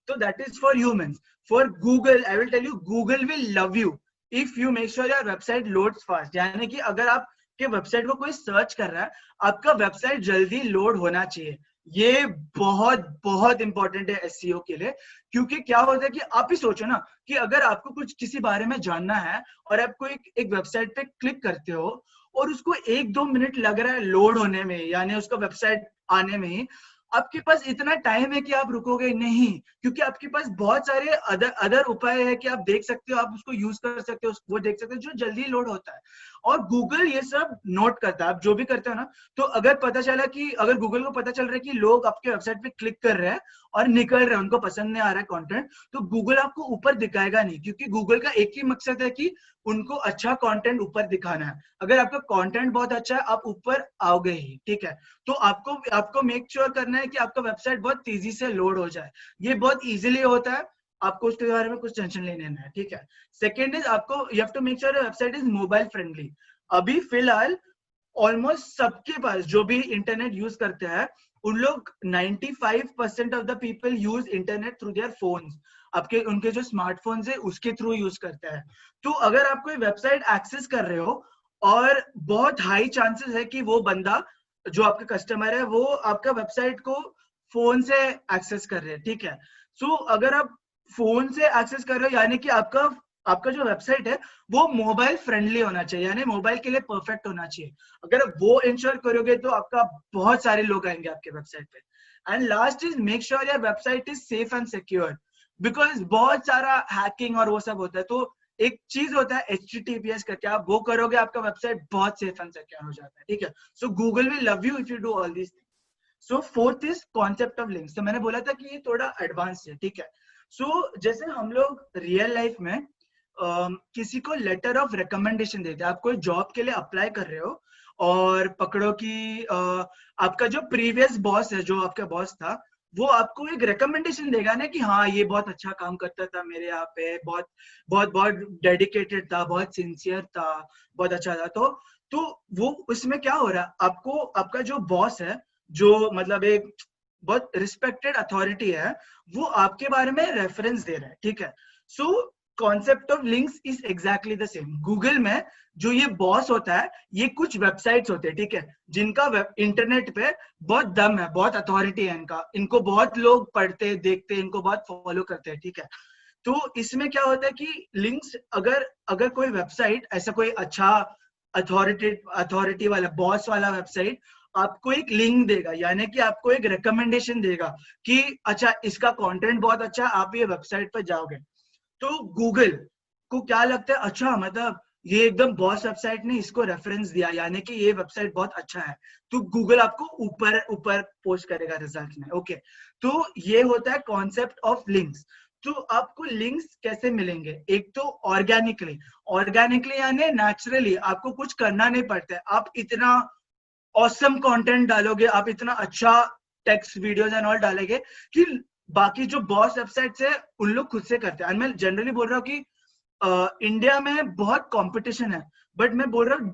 तो that is for humans. For Google, I will tell you, Google will love you if you make sure your website loads fast. यानी कि अगर आपके वेबसाइट को कोई सर्च कर रहा है, आपका वेबसाइट जल्दी लोड होना चाहिए. ये बहुत बहुत इंपॉर्टेंट है एसईओ के लिए. क्योंकि क्या होता है कि आप ही सोचो ना कि अगर आपको कुछ किसी बारे में जानना है और आपको एक वेबसाइट पे क्लिक करते हो और उसको 1-2 मिनट लग रहा है लोड होने में, यानी उसका वेबसाइट आने में ही, आपके पास इतना टाइम है कि आप रुकोगे नहीं, क्योंकि आपके पास बहुत सारे अदर उपाय है कि आप देख सकते हो, आप उसको यूज कर सकते हो, वो देख सकते हो जो जल्दी लोड होता है. और गूगल ये सब नोट करता है. आप जो भी करते हो ना, तो अगर पता चला कि अगर गूगल को पता चल रहा है कि लोग आपके वेबसाइट पे क्लिक कर रहे हैं और निकल रहे हैं, उनको पसंद नहीं आ रहा है कंटेंट, तो गूगल आपको ऊपर दिखाएगा नहीं, क्योंकि गूगल का एक ही मकसद है कि उनको अच्छा कंटेंट ऊपर दिखाना है. अगर आपका कंटेंट बहुत अच्छा है, आप ऊपर आओगे ही. ठीक है, तो आपको मेक श्योर करना है कि आपका वेबसाइट बहुत तेजी से लोड हो जाए. ये बहुत इजीली होता है, आपको उसके बारे में कुछ टेंशन नहीं लेना है. ठीक है. सेकेंड इज, आपको you have to make sure website is mobile friendly. अभी फिलहाल ऑलमोस्ट सबके पास जो भी इंटरनेट यूज करते हैं, उन लोग 95% of the people use internet through their phones. आपके उनके जो स्मार्टफोन्स है उसके थ्रू यूज करते हैं. तो अगर आप कोई वेबसाइट एक्सेस कर रहे हो और बहुत हाई चांसेस है कि वो बंदा जो आपका कस्टमर है वो आपका वेबसाइट को फोन से एक्सेस कर रहे हैं. ठीक है. सो अगर आप फोन से एक्सेस कर रहे हो, यानी कि आपका जो वेबसाइट है वो मोबाइल फ्रेंडली होना चाहिए, यानी मोबाइल के लिए परफेक्ट होना चाहिए. अगर आप वो इंश्योर करोगे तो आपका बहुत सारे लोग आएंगे आपके वेबसाइट पे. And last is, make sure your website is safe and secure, because बहुत सारा हैकिंग और वो सब होता है. तो एक चीज होता है HTTPS करके, आप वो करोगे आपका वेबसाइट बहुत सेफ एंड सिक्योर हो जाता है. ठीक है. सो Google will love you if you do all these things. So fourth is concept of links. तो मैंने बोला था कि ये थोड़ा एडवांस है. ठीक है. सो जैसे हम लोग रियल लाइफ में किसी को लेटर ऑफ रिकमेंडेशन देते हैं. आप कोई जॉब के लिए अप्लाई कर रहे हो और पकड़ो कि आपका जो प्रीवियस बॉस है, जो आपका बॉस था, वो आपको एक रिकमेंडेशन देगा ना कि हाँ ये बहुत अच्छा काम करता था मेरे यहाँ पे, बहुत बहुत बहुत डेडिकेटेड था, बहुत सिंसियर था, बहुत अच्छा था. तो वो उसमें क्या हो रहा है, आपको आपका जो बॉस है, जो मतलब एक बहुत रिस्पेक्टेड अथॉरिटी है, वो आपके बारे में रेफरेंस दे रहा है. ठीक है. So concept of links is exactly the same. Google में जो ये बॉस होता है, ये कुछ वेबसाइट्स होते हैं. ठीक है. जिनका इंटरनेट पे बहुत दम है, बहुत अथॉरिटी है इनका, इनको बहुत लोग पढ़ते देखते, इनको बहुत फॉलो करते हैं. ठीक है. तो इसमें क्या होता है कि लिंक्स, अगर कोई वेबसाइट, ऐसा कोई अच्छा अथॉरिटी वाला बॉस वाला वेबसाइट आपको एक लिंक देगा, यानी कि आपको एक रिकमेंडेशन देगा कि अच्छा इसका कंटेंट बहुत अच्छा है, आप ये वेबसाइट पर जाओगे. तो गूगल को क्या लगता है, अच्छा मतलब ये एकदम बॉस वेबसाइट ने इसको रेफरेंस दिया, यानी कि ये वेबसाइट बहुत अच्छा है, तो गूगल आपको ऊपर ऊपर पोस्ट करेगा रिजल्ट में. ओके. तो ये होता है कॉन्सेप्ट ऑफ लिंक्स. तो आपको लिंक्स कैसे मिलेंगे? एक तो ऑर्गेनिकली यानी नेचुरली, आपको कुछ करना नहीं पड़ता है. आप इतना ऑसम कंटेंट डालोगे, आप इतना अच्छा टेक्स्ट वीडियोस एंड ऑल डालेंगे कि बाकी जो बॉस वेबसाइट्स है उन लोग खुद से करते हैं. मैं जनरली बोल रहा हूँ कि इंडिया में बहुत कंपटीशन है, बट मैं बोल रहा हूँ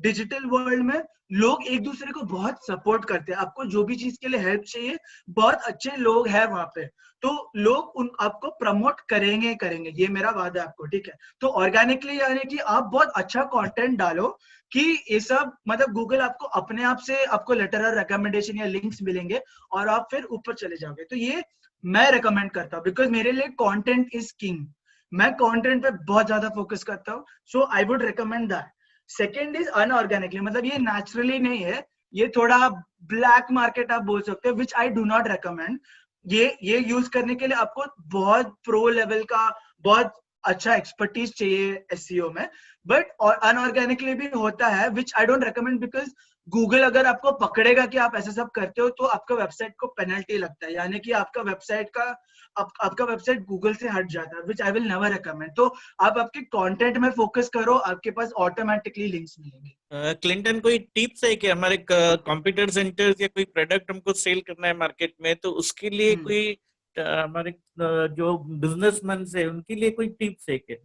डिजिटल वर्ल्ड में लोग एक दूसरे को बहुत सपोर्ट करते हैं. आपको जो भी चीज के लिए हेल्प चाहिए, बहुत अच्छे लोग हैं वहां पे, तो लोग आपको प्रमोट करेंगे, ये मेरा वादा है आपको. ठीक है. तो ऑर्गेनिकली यानी कि आप बहुत अच्छा कंटेंट डालो कि ये सब मतलब गूगल आपको अपने आप से आपको लेटर और रिकमेंडेशन या लिंक्स मिलेंगे और आप फिर ऊपर चले जाओगे. तो ये मैं रिकमेंड करता हूँ, बिकॉज मेरे लिए कंटेंट इज किंग. मैं कंटेंट पे बहुत ज्यादा फोकस करता हूँ. So I would recommend that. Second is unorganically, मतलब ये नेचुरली नहीं है, ये थोड़ा ब्लैक मार्केट आप बोल सकते हो, विच आई डू नॉट रिकमेंड. ये यूज करने के लिए आपको बहुत प्रो लेवल का, बहुत अच्छा एक्सपर्टीज चाहिए एसईओ में. बट अनऑर्गेनिकली भी होता है, which I don't recommend, because Google अगर आपको पकड़ेगा कि आप ऐसा सब करते हो तो आपका वेबसाइट को पेनल्टी लगता है, यानी कि आपका वेबसाइट गूगल से हट जाता है, which I will never recommend. तो आप आपके कंटेंट में फोकस करो, आपके पास ऑटोमेटिकली लिंक्स मिलेंगे. क्लिंटन, कोई टिप्स है कि हमारे कंप्यूटर सेंटर्स या कोई प्रोडक्ट हमको सेल करना है मार्केट में, तो उसके लिए कोई हमारे जो बिजनेसमैन है उनके लिए कोई टिप्स है क्या?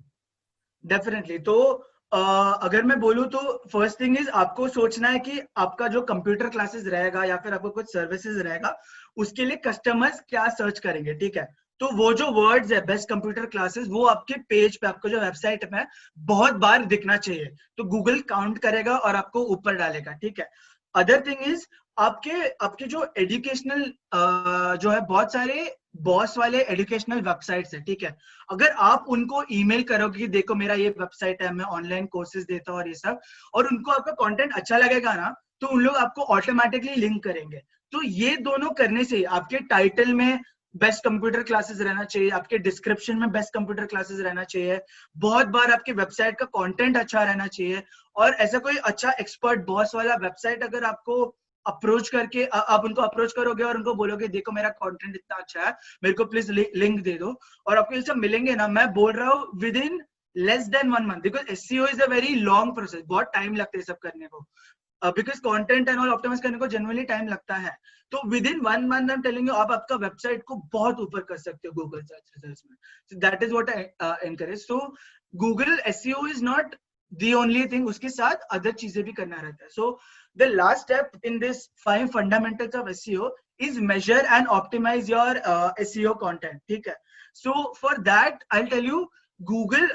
डेफिनेटली. तो अगर मैं बोलूँ तो फर्स्ट थिंग इज आपको सोचना है कि आपका जो कंप्यूटर क्लासेस रहेगा या फिर आपको कुछ सर्विसेज रहेगा उसके लिए कस्टमर्स क्या सर्च करेंगे, ठीक है। तो वो जो वर्ड्स है बेस्ट कंप्यूटर क्लासेस वो आपके पेज पे, आपको जो वेबसाइट में बहुत बार दिखना चाहिए, तो गूगल काउंट करेगा और आपको ऊपर डालेगा, ठीक है। अदर थिंग इज आपके जो एजुकेशनल जो है बहुत सारे बॉस वाले एजुकेशनल वेबसाइट्स है, ठीक है। अगर आप उनको ईमेल करोगे कि देखो मेरा ये वेबसाइट है, मैं ऑनलाइन कोर्सेज देता हूँ और ये सब, और उनको आपका कंटेंट अच्छा लगेगा ना, तो उन लोग आपको ऑटोमेटिकली लिंक करेंगे। तो ये दोनों करने से आपके टाइटल में बेस्ट कंप्यूटर क्लासेस रहना चाहिए, आपके डिस्क्रिप्शन में बेस्ट कंप्यूटर क्लासेस रहना चाहिए, बहुत बार आपके वेबसाइट का कंटेंट अच्छा रहना चाहिए, और ऐसा कोई अच्छा एक्सपर्ट बॉस वाला वेबसाइट अगर आपको अप्रोच करके आप उनको अप्रोच करोगे और उनको बोलोगे देखो मेरा कंटेंट इतना अच्छा है, मेरे को प्लीज लिंक दे दो, और आपको ये सब मिलेंगे ना, मैं बोल रहा हूँ within less than 1 month, because SEO is a very long process, बहुत टाइम लगता है सब करने को, because content and all optimise करने को जनरली टाइम लगता है। तो within 1 month I am telling you आप आपका वेबसाइट को बहुत ऊपर कर सकते हो गूगल सर्च रिजल्ट्स में। सो that is what I encourage. So Google SEO is not the only thing, उसके साथ अदर चीजें भी करना रहता है। So the last step in this 5 fundamentals of SEO is measure and optimize your SEO content, ठीक है। So for that I'll tell you Google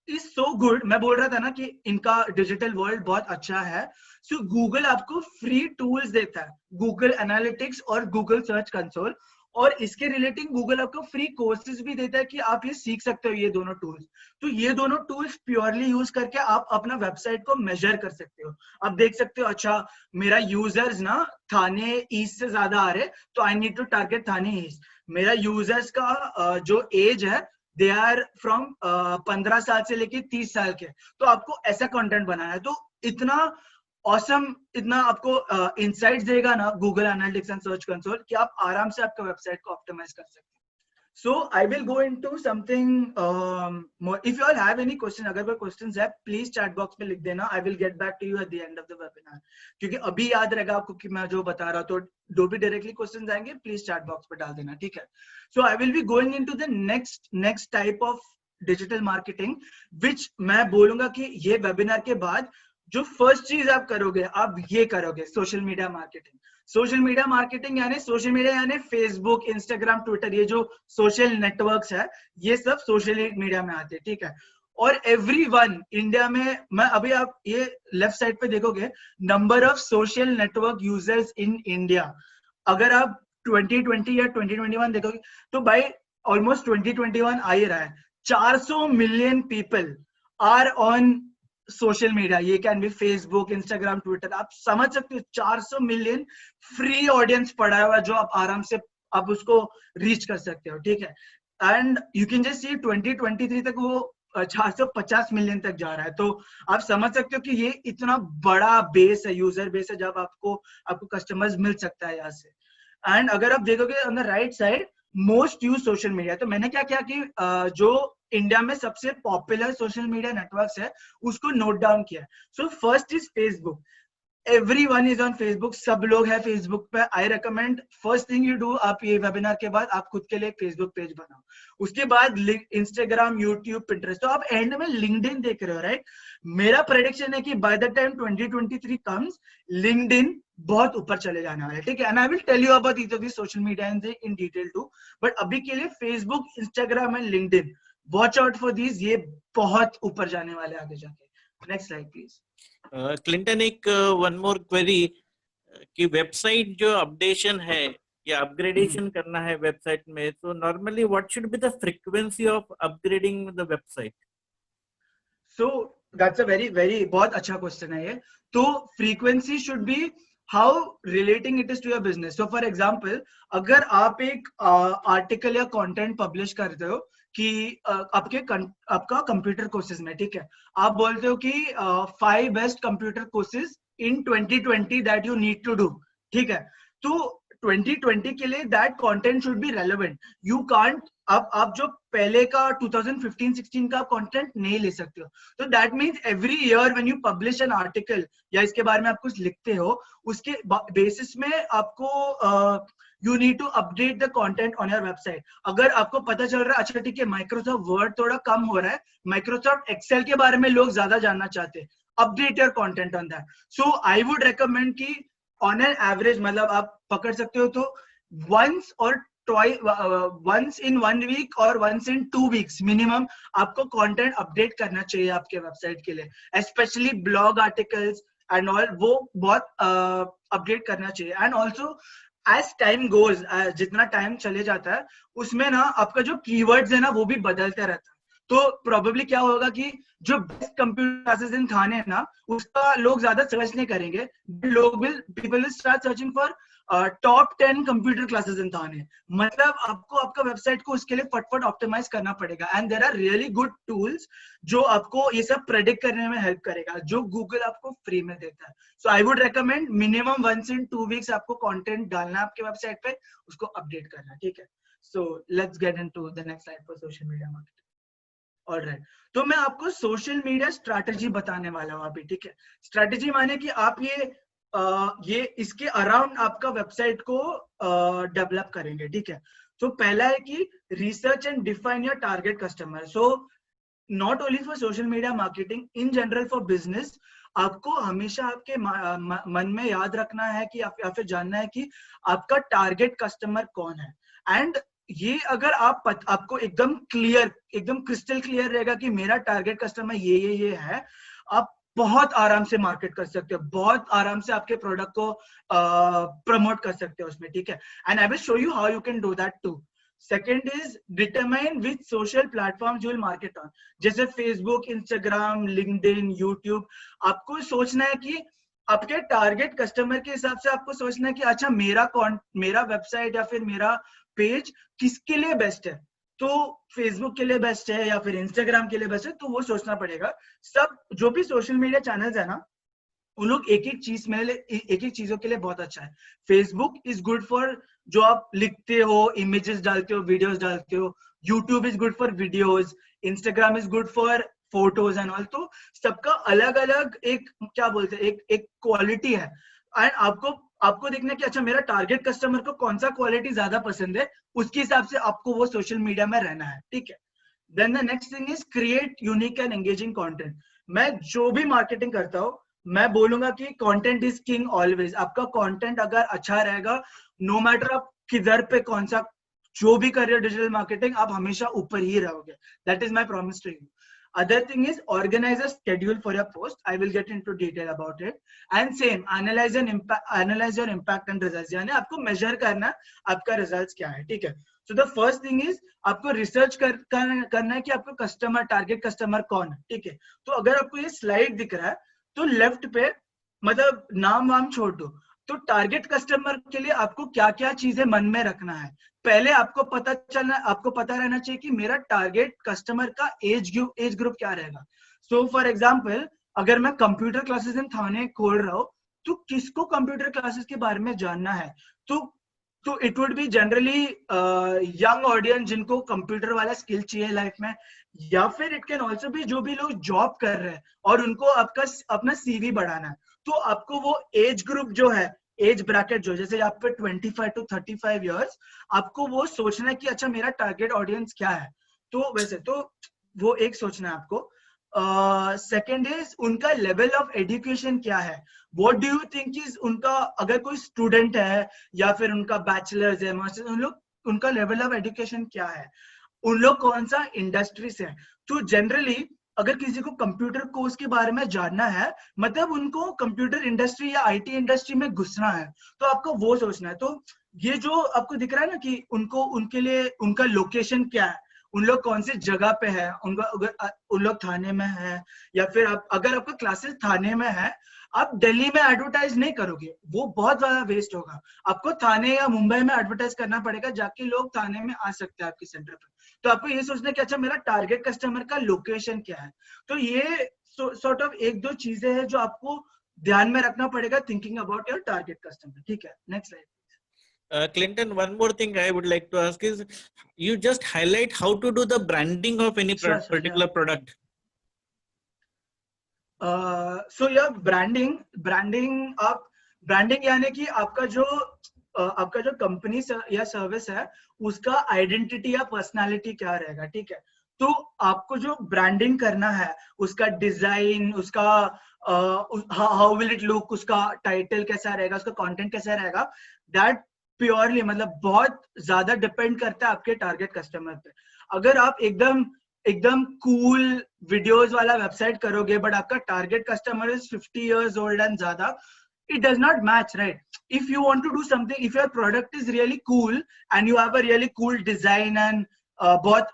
is so good, मैं बोल रहा था ना कि इनका डिजिटल वर्ल्ड बहुत अच्छा है। सो गूगल आपको फ्री टूल्स देता है, गूगल एनालिटिक्स और गूगल सर्च कंसोल, और इसके रिलेटिंग गूगल आपको फ्री कोर्सेज भी देता है कि आप ये सीख सकते हो ये दोनों टूल्स। तो ये दोनों टूल्स प्योरली यूज करके आप अपना वेबसाइट को मेजर कर सकते हो। आप देख सकते हो अच्छा मेरा यूजर्स ना थाने ईस्ट से ज्यादा आ रहे, तो I need to target Thane east. मेरा यूजर्स का जो एज है दे आर फ्रॉम 15 साल से लेके 30 साल के, तो आपको ऐसा कंटेंट बनाना है। तो इतना ऑसम, इतना आपको इनसाइट्स देगा ना Google analytics and search console कि आप आराम से आपका वेबसाइट को ऑप्टिमाइज कर सकते हैं। So I will go into something more. If you all have any question, अगर कोई questions है please chat box में लिख देना, I will get back to you at the end of the webinar, क्योंकि अभी याद रहेगा आपको कि मैं जो बता रहा, तो जो भी directly questions आएंगे please chat box पे डाल देना, ठीक है। So I will be going into the next type of digital marketing, which मैं बोलूंगा कि ये webinar के बाद जो फर्स्ट चीज आप करोगे, आप ये करोगे social media marketing. Social media marketing यानी सोशल मीडिया यानी फेसबुक, इंस्टाग्राम, ट्विटर, ये जो सोशल नेटवर्क्स है ये सब सोशल मीडिया में आते हैं, ठीक है। और एवरीवन इंडिया में, मैं अभी आप ये लेफ्ट साइड पे देखोगे number of social network users in India, अगर आप 2020 या 2021 देखोगे तो भाई ऑलमोस्ट 2021 आ ही रहा है, 400 million people are on social media. ये can be Facebook, Instagram, Twitter, आप समझ सकते हो 400 मिलियन फ्री ऑडियंस पड़ा हुआ जो आप आराम से आप उसको रीच कर सकते हो, ठीक है। And you can just see 2023 तक वो 450 मिलियन तक जा रहा है, तो आप समझ सकते हो कि ये इतना बड़ा बेस है, यूजर बेस है, जब आपको कस्टमर्स मिल सकता है यहाँ से। एंड अगर आप देखोगे on the right side most use social media, तो मैंने क्या किया कि जो इंडिया में सबसे पॉपुलर सोशल मीडिया नेटवर्क्स है उसको नोट डाउन किया। So first is Facebook, everyone is on Facebook, सब लोग हैं फेसबुक पे। I recommend first thing you do, आप ये वेबिनार के बाद आप खुद के लिए एक फेसबुक पेज बनाओ, उसके बाद इंस्टाग्राम, यूट्यूब, पिंटरेस्ट, तो आप एंड में लिंक्डइन देख रहे हो, राइट। मेरा प्रेडिक्शन है कि by the time 2023 comes LinkedIn बहुत ऊपर चले जाने वाला है, ठीक है। And I will tell you about each of this social media in detail too, but अभी के लिए Facebook, Instagram and LinkedIn, watch out for these, ये बहुत ऊपर जाने वाले आगे जाके। Next slide please. क्लिंटन, एक वन मोर क्वेरी कि वेबसाइट जो अपडेशन है या अपग्रेडेशन करना है वेबसाइट में, तो normally what should be the frequency of upgrading the website? So that's a very बहुत अच्छा क्वेश्चन है ये। तो frequency should be how relating it is to your business. So for example, अगर आप एक आर्टिकल या कंटेंट पब्लिश करते हो कि आपका कंप्यूटर कोर्सेज में, ठीक है, आप बोलते हो कि 5 best computer courses in 2020 that you need to do, ठीक है। तो 2020 के लिए that content should be relevant. You can't आप जो पहले का 2015-16 का कंटेंट नहीं ले सकते हो. तो that means every year when you publish an article या इसके बारे में आप कुछ लिखते हो, उसके बेसिस में आपको you need to update the content on your website. अगर आपको पता चल रहा है अच्छा ठीक है माइक्रोसॉफ्ट वर्ड थोड़ा कम हो रहा है, माइक्रोसॉफ्ट एक्सेल के बारे में लोग ज्यादा जानना चाहते हैं, update your content on that. So I would recommend कि ऑन एन एवरेज मतलब आप पकड़ सकते हो तो वंस और once in 1 week और once in 2 weeks मिनिमम आपको कंटेंट अपडेट करना चाहिए आपके वेबसाइट के लिए, specially blog articles and all, वो बहुत अपडेट करना चाहिए. And also as time goes, जितना टाइम चले जाता है उसमें ना आपका जो कीवर्ड्स है ना वो भी बदलते रहता है. तो प्रोबेबली क्या होगा कि जो best computer classes in Thane है ना उसका लोग ज्यादा सर्च नहीं करेंगे, people will start searching for top 10 computer classes in Thane. मतलब आपको आपका वेबसाइट को उसके लिए फटफट ऑप्टिमाइज करना पड़ेगा. And there are really good tools जो आपको ये सब प्रेडिक्ट करने में हेल्प करेगा, जो गूगल आपको फ्री में देता है. So I would recommend minimum once in 2 weeks आपको कंटेंट डालना है आपके वेबसाइट पे, उसको अपडेट करना. ठीक है. So let's get into the next slide for social media marketing. Alright, तो मैं आपको सोशल मीडिया स्ट्रैटेजी बताने वाला हूँ अभी. ठीक है. स्ट्रैटेजी माने कि आप ये इसके अराउंड आपका वेबसाइट को डेवलप करेंगे. ठीक है. तो पहला है कि research and define your target customer. So not only for social media marketing, in general for business, आपको हमेशा आपके मन में याद रखना है कि या फिर जानना है कि आपका टारगेट कस्टमर कौन है. एंड ये अगर आपको एकदम क्रिस्टल क्लियर रहेगा कि मेरा टारगेट कस्टमर ये है, आप बहुत आराम से मार्केट कर सकते हो, बहुत आराम से आपके प्रोडक्ट को प्रमोट कर सकते हो उसमें. ठीक है. And I will show you how you can do that too. Second is determine which social platform you will market on, जैसे फेसबुक, इंस्टाग्राम, लिंक्डइन, यूट्यूब. आपको सोचना है कि आपके टारगेट कस्टमर के हिसाब से आपको सोचना है कि अच्छा मेरा वेबसाइट या फिर मेरा पेज किसके लिए बेस्ट है. तो फेसबुक के लिए बेस्ट है या फिर इंस्टाग्राम के लिए बेस्ट है, तो वो सोचना पड़ेगा. सब जो भी सोशल मीडिया चैनल्स है ना, उन लोग एक एक चीजों के लिए बहुत अच्छा है. फेसबुक इज गुड फॉर जो आप लिखते हो, इमेजेस डालते हो, वीडियोस डालते हो. YouTube is good for videos. Instagram is good for photos and all. तो सबका अलग अलग एक क्या बोलते हैं एक क्वालिटी है. एंड आपको देखना है कि अच्छा मेरा टारगेट कस्टमर को कौन सा क्वालिटी ज्यादा पसंद है, उसके हिसाब से आपको वो सोशल मीडिया में रहना है. ठीक है. Then the next thing is create unique and engaging content. मैं जो भी मार्केटिंग करता हूँ मैं बोलूंगा कि कंटेंट इज किंग ऑलवेज. आपका कंटेंट अगर अच्छा रहेगा, नो मैटर आप किधर पे कौन सा जो भी कर रहे हो डिजिटल मार्केटिंग, आप हमेशा ऊपर ही रहोगे. That is my promise to you. Other thing is organize a schedule for your post. I will get into detail about it. And same, analyze your impact and results. यानी आपको measure करना आपका results क्या है. ठीक है. So the first thing is आपको research करना है कि आपका target customer कौन है. ठीक है. तो अगर आपको ये slide दिख रहा है तो left पे मतलब नाम वाम छोड़ दो. तो टारगेट कस्टमर के लिए आपको क्या क्या चीजें मन में रखना है. पहले आपको पता रहना चाहिए कि मेरा टारगेट कस्टमर का एज ग्रुप क्या रहेगा. सो फॉर एग्जांपल अगर मैं कंप्यूटर क्लासेस इन थाने खोल रहा हूँ, तो किसको कंप्यूटर क्लासेस के बारे में जानना है. तो it would be generally young audience जिनको कंप्यूटर वाला स्किल चाहिए लाइफ में, या फिर इट कैन ऑल्सो भी जो भी लोग जॉब कर रहे हैं और उनको अपना सीवी बढ़ाना है. तो आपको वो एज ग्रुप जो है, एज ब्रैकेट जो जैसे आप पे 25 to 35 इयर्स, आपको वो सोचना है कि अच्छा मेरा टारगेट ऑडियंस क्या है. तो वैसे तो वो एक सोचना है आपको. सेकेंड इज उनका लेवल ऑफ एजुकेशन क्या है. What do you think is उनका, अगर कोई स्टूडेंट है या फिर उनका बैचलर्स है, मास्टर्स, उनका लेवल ऑफ एजुकेशन क्या है, उन लोग कौन सा इंडस्ट्री से है. तो जनरली अगर किसी को कंप्यूटर कोर्स के बारे में जानना है, मतलब उनको कंप्यूटर इंडस्ट्री या आईटी इंडस्ट्री में घुसना है, तो आपको वो सोचना है. तो ये जो आपको दिख रहा है ना कि उनके लिए उनका लोकेशन क्या है, उन लोग कौन सी जगह पे है, उन लोग थाने में है, या फिर अगर आपका क्लासेस थाने में है, आप दिल्ली में एडवर्टाइज नहीं करोगे, वो बहुत ज्यादा वेस्ट होगा. आपको थाने या मुंबई में एडवर्टाइज करना पड़ेगा, जाके लोग थाने में आ सकते हैं आपके सेंटर पे. तो आपको ये सोचना है कि अच्छा मेरा टारगेट कस्टमर का लोकेशन क्या है. तो ये सॉर्ट ऑफ एक दो चीजें हैं जो आपको ध्यान में रखना पड़ेगा thinking about your target customer. ठीक है. Next slide. Clinton, one more thing I would like to ask is, you just highlight how to do the branding of any Sure, particular product. So yeah, branding यानी कि आपका जो company या service है उसका identity या personality क्या रहेगा, ठीक है। तो आपको जो ब्रांडिंग करना है उसका डिजाइन, उसका हाउ विल इट लुक, उसका टाइटल कैसा रहेगा, उसका कंटेंट कैसा रहेगा, दैट प्योरली मतलब बहुत ज्यादा डिपेंड करता है आपके टारगेट कस्टमर पे। अगर आप एकदम कूल वीडियोस वाला वेबसाइट करोगे बट आपका target customer is 50 years old and ज्यादा, it does not match, right? If you want to do something, if your product is really cool and you have a really cool design and बहुत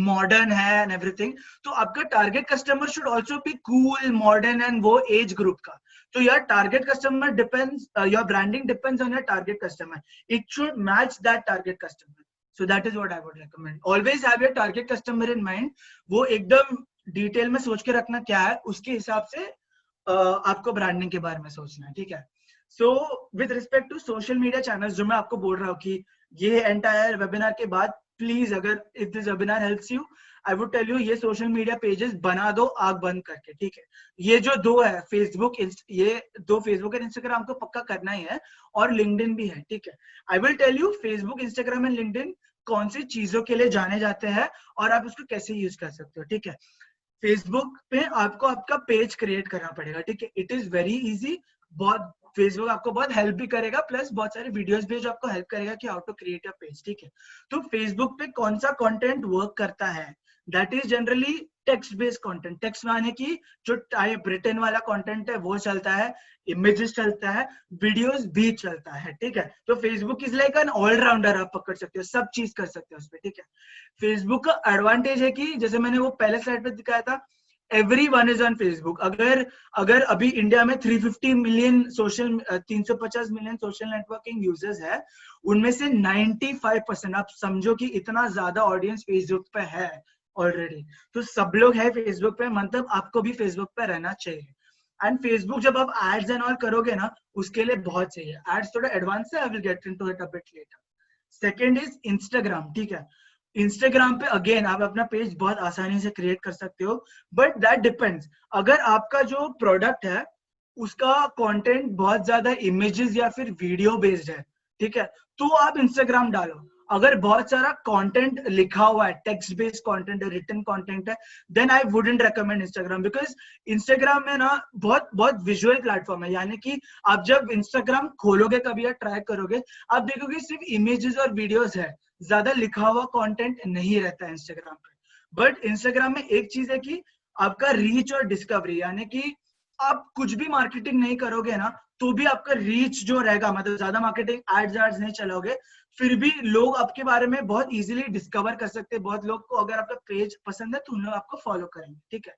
modern है and everything, तो आपका target customer should also be cool, modern and वो age group का। तो your target customer depends, your branding depends on your target customer. It should match that target customer. So that is what I would recommend. Always have your target customer in mind. वो एकदम detail में सोच के रखना क्या है, उसके हिसाब से आपको ब्रांडिंग के बारे में सोचना है, ठीक है। So with respect to social media channels, जो मैं आपको बोल रहा हूँ कि ये एंटायर वेबिनार के बाद प्लीज, अगर if this webinar helps you, I would tell you ये सोशल मीडिया पेजेस बना दो आग बंद करके, ठीक है। ये जो दो है फेसबुक, ये दो फेसबुक एंड इंस्टाग्राम को पक्का करना ही है, और लिंक्डइन भी है, ठीक है। I will tell you Facebook, Instagram and LinkedIn कौन सी चीजों के लिए जाने जाते हैं और आप उसको कैसे यूज कर सकते हो, ठीक है। फेसबुक पे आपको आपका पेज क्रिएट करना पड़ेगा, ठीक है। इट इज वेरी इजी, बहुत फेसबुक आपको बहुत हेल्प भी करेगा, प्लस बहुत सारे वीडियोस भी जो आपको हेल्प करेगा कि how to create a page, ठीक है। तो फेसबुक पे कौन सा कंटेंट वर्क करता है, that is generally text based content. Text माने कि जो टाइप रिटन वाला कंटेंट है वो चलता है, इमेजेस चलता है, वीडियोस भी चलता है, ठीक है। तो Facebook is like an allrounder, आप पकड़ सकते हो, सब चीज कर सकते हो उस पर, ठीक है। फेसबुक का एडवांटेज है कि जैसे मैंने वो पहले स्लाइड पे दिखाया था, everyone is on फेसबुक। अगर अभी इंडिया में 350 million 350 million social networking users है, उनमें से 95% आप समझो कि इतना ज्यादा ऑडियंस फेसबुक पे है ऑलरेडी। तो सब लोग है फेसबुक पे, मतलब आपको भी फेसबुक पे रहना चाहिए। एंड फेसबुक जब आप एड्स एंड ऑल करोगे ना, उसके लिए बहुत सही है। एड्स थोड़ा एडवांस है, I will get into it a bit letter. Second is Instagram, ठीक है। इंस्टाग्राम पे अगेन आप अपना पेज बहुत आसानी से क्रिएट कर सकते हो, बट दैट डिपेंड्स। अगर आपका जो प्रोडक्ट है उसका कंटेंट बहुत ज्यादा इमेजेस या फिर वीडियो बेस्ड है, ठीक है, तो आप इंस्टाग्राम डालो। अगर बहुत सारा कंटेंट लिखा हुआ है, टेक्स्ट बेस्ड कंटेंट है, रिटन कंटेंट है, then I wouldn't recommend Instagram, because Instagram में ना बहुत विजुअल प्लेटफॉर्म है। यानी कि आप जब इंस्टाग्राम खोलोगे कभी या ट्राई करोगे, आप देखोगे सिर्फ इमेजेस और वीडियोस है, ज्यादा लिखा हुआ कंटेंट नहीं रहता है इंस्टाग्राम पे। बट इंस्टाग्राम में एक चीज है कि आपका रीच और डिस्कवरी, यानी कि आप कुछ भी मार्केटिंग नहीं करोगे ना, तो भी आपका रीच जो रहेगा, मतलब ज्यादा मार्केटिंग एड्स नहीं चलाओगे, फिर भी लोग आपके बारे में बहुत इजीली डिस्कवर कर सकते हैं। बहुत लोग को अगर आपका पेज पसंद है तो उन लोग आपको फॉलो करेंगे, ठीक है।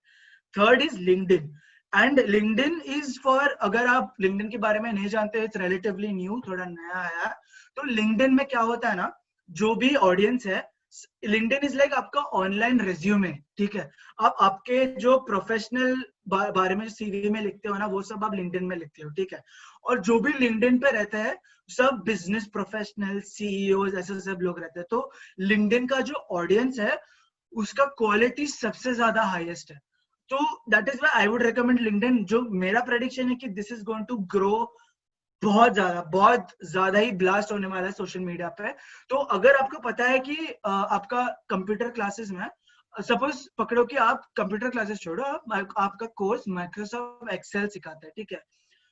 Third is LinkedIn, and LinkedIn is for, अगर आप लिंक्डइन के बारे में नहीं जानते, इट्स रिलेटिवली न्यू, थोड़ा नया आया। तो लिंक्डइन में क्या होता है ना, जो भी ऑडियंस है, लिंक्डइन इज लाइक आपका ऑनलाइन रेज्यूमे, ठीक है। आप आपके जो प्रोफेशनल बारे में सीवी में लिखते हो ना, वो सब आप लिंक्डइन में लिखते हो, ठीक है। और जो भी लिंक्डइन पे रहते हैं सब बिजनेस प्रोफेशनल, सीईओ, ऐसे सब लोग रहते हैं। तो लिंक्डइन का जो ऑडियंस है उसका क्वालिटी सबसे ज्यादा हाईएस्ट है। तो that is why I would recommend LinkedIn. जो मेरा प्रेडिक्शन है कि this is going to grow बहुत ज्यादा ही ब्लास्ट होने वाला है सोशल मीडिया पे। तो अगर आपको पता है कि आपका कंप्यूटर क्लासेस में, सपोज पकड़ो कि आप कंप्यूटर क्लासेस छोड़ो, आपका कोर्स माइक्रोसॉफ्ट एक्सेल सिखाता है, ठीक है।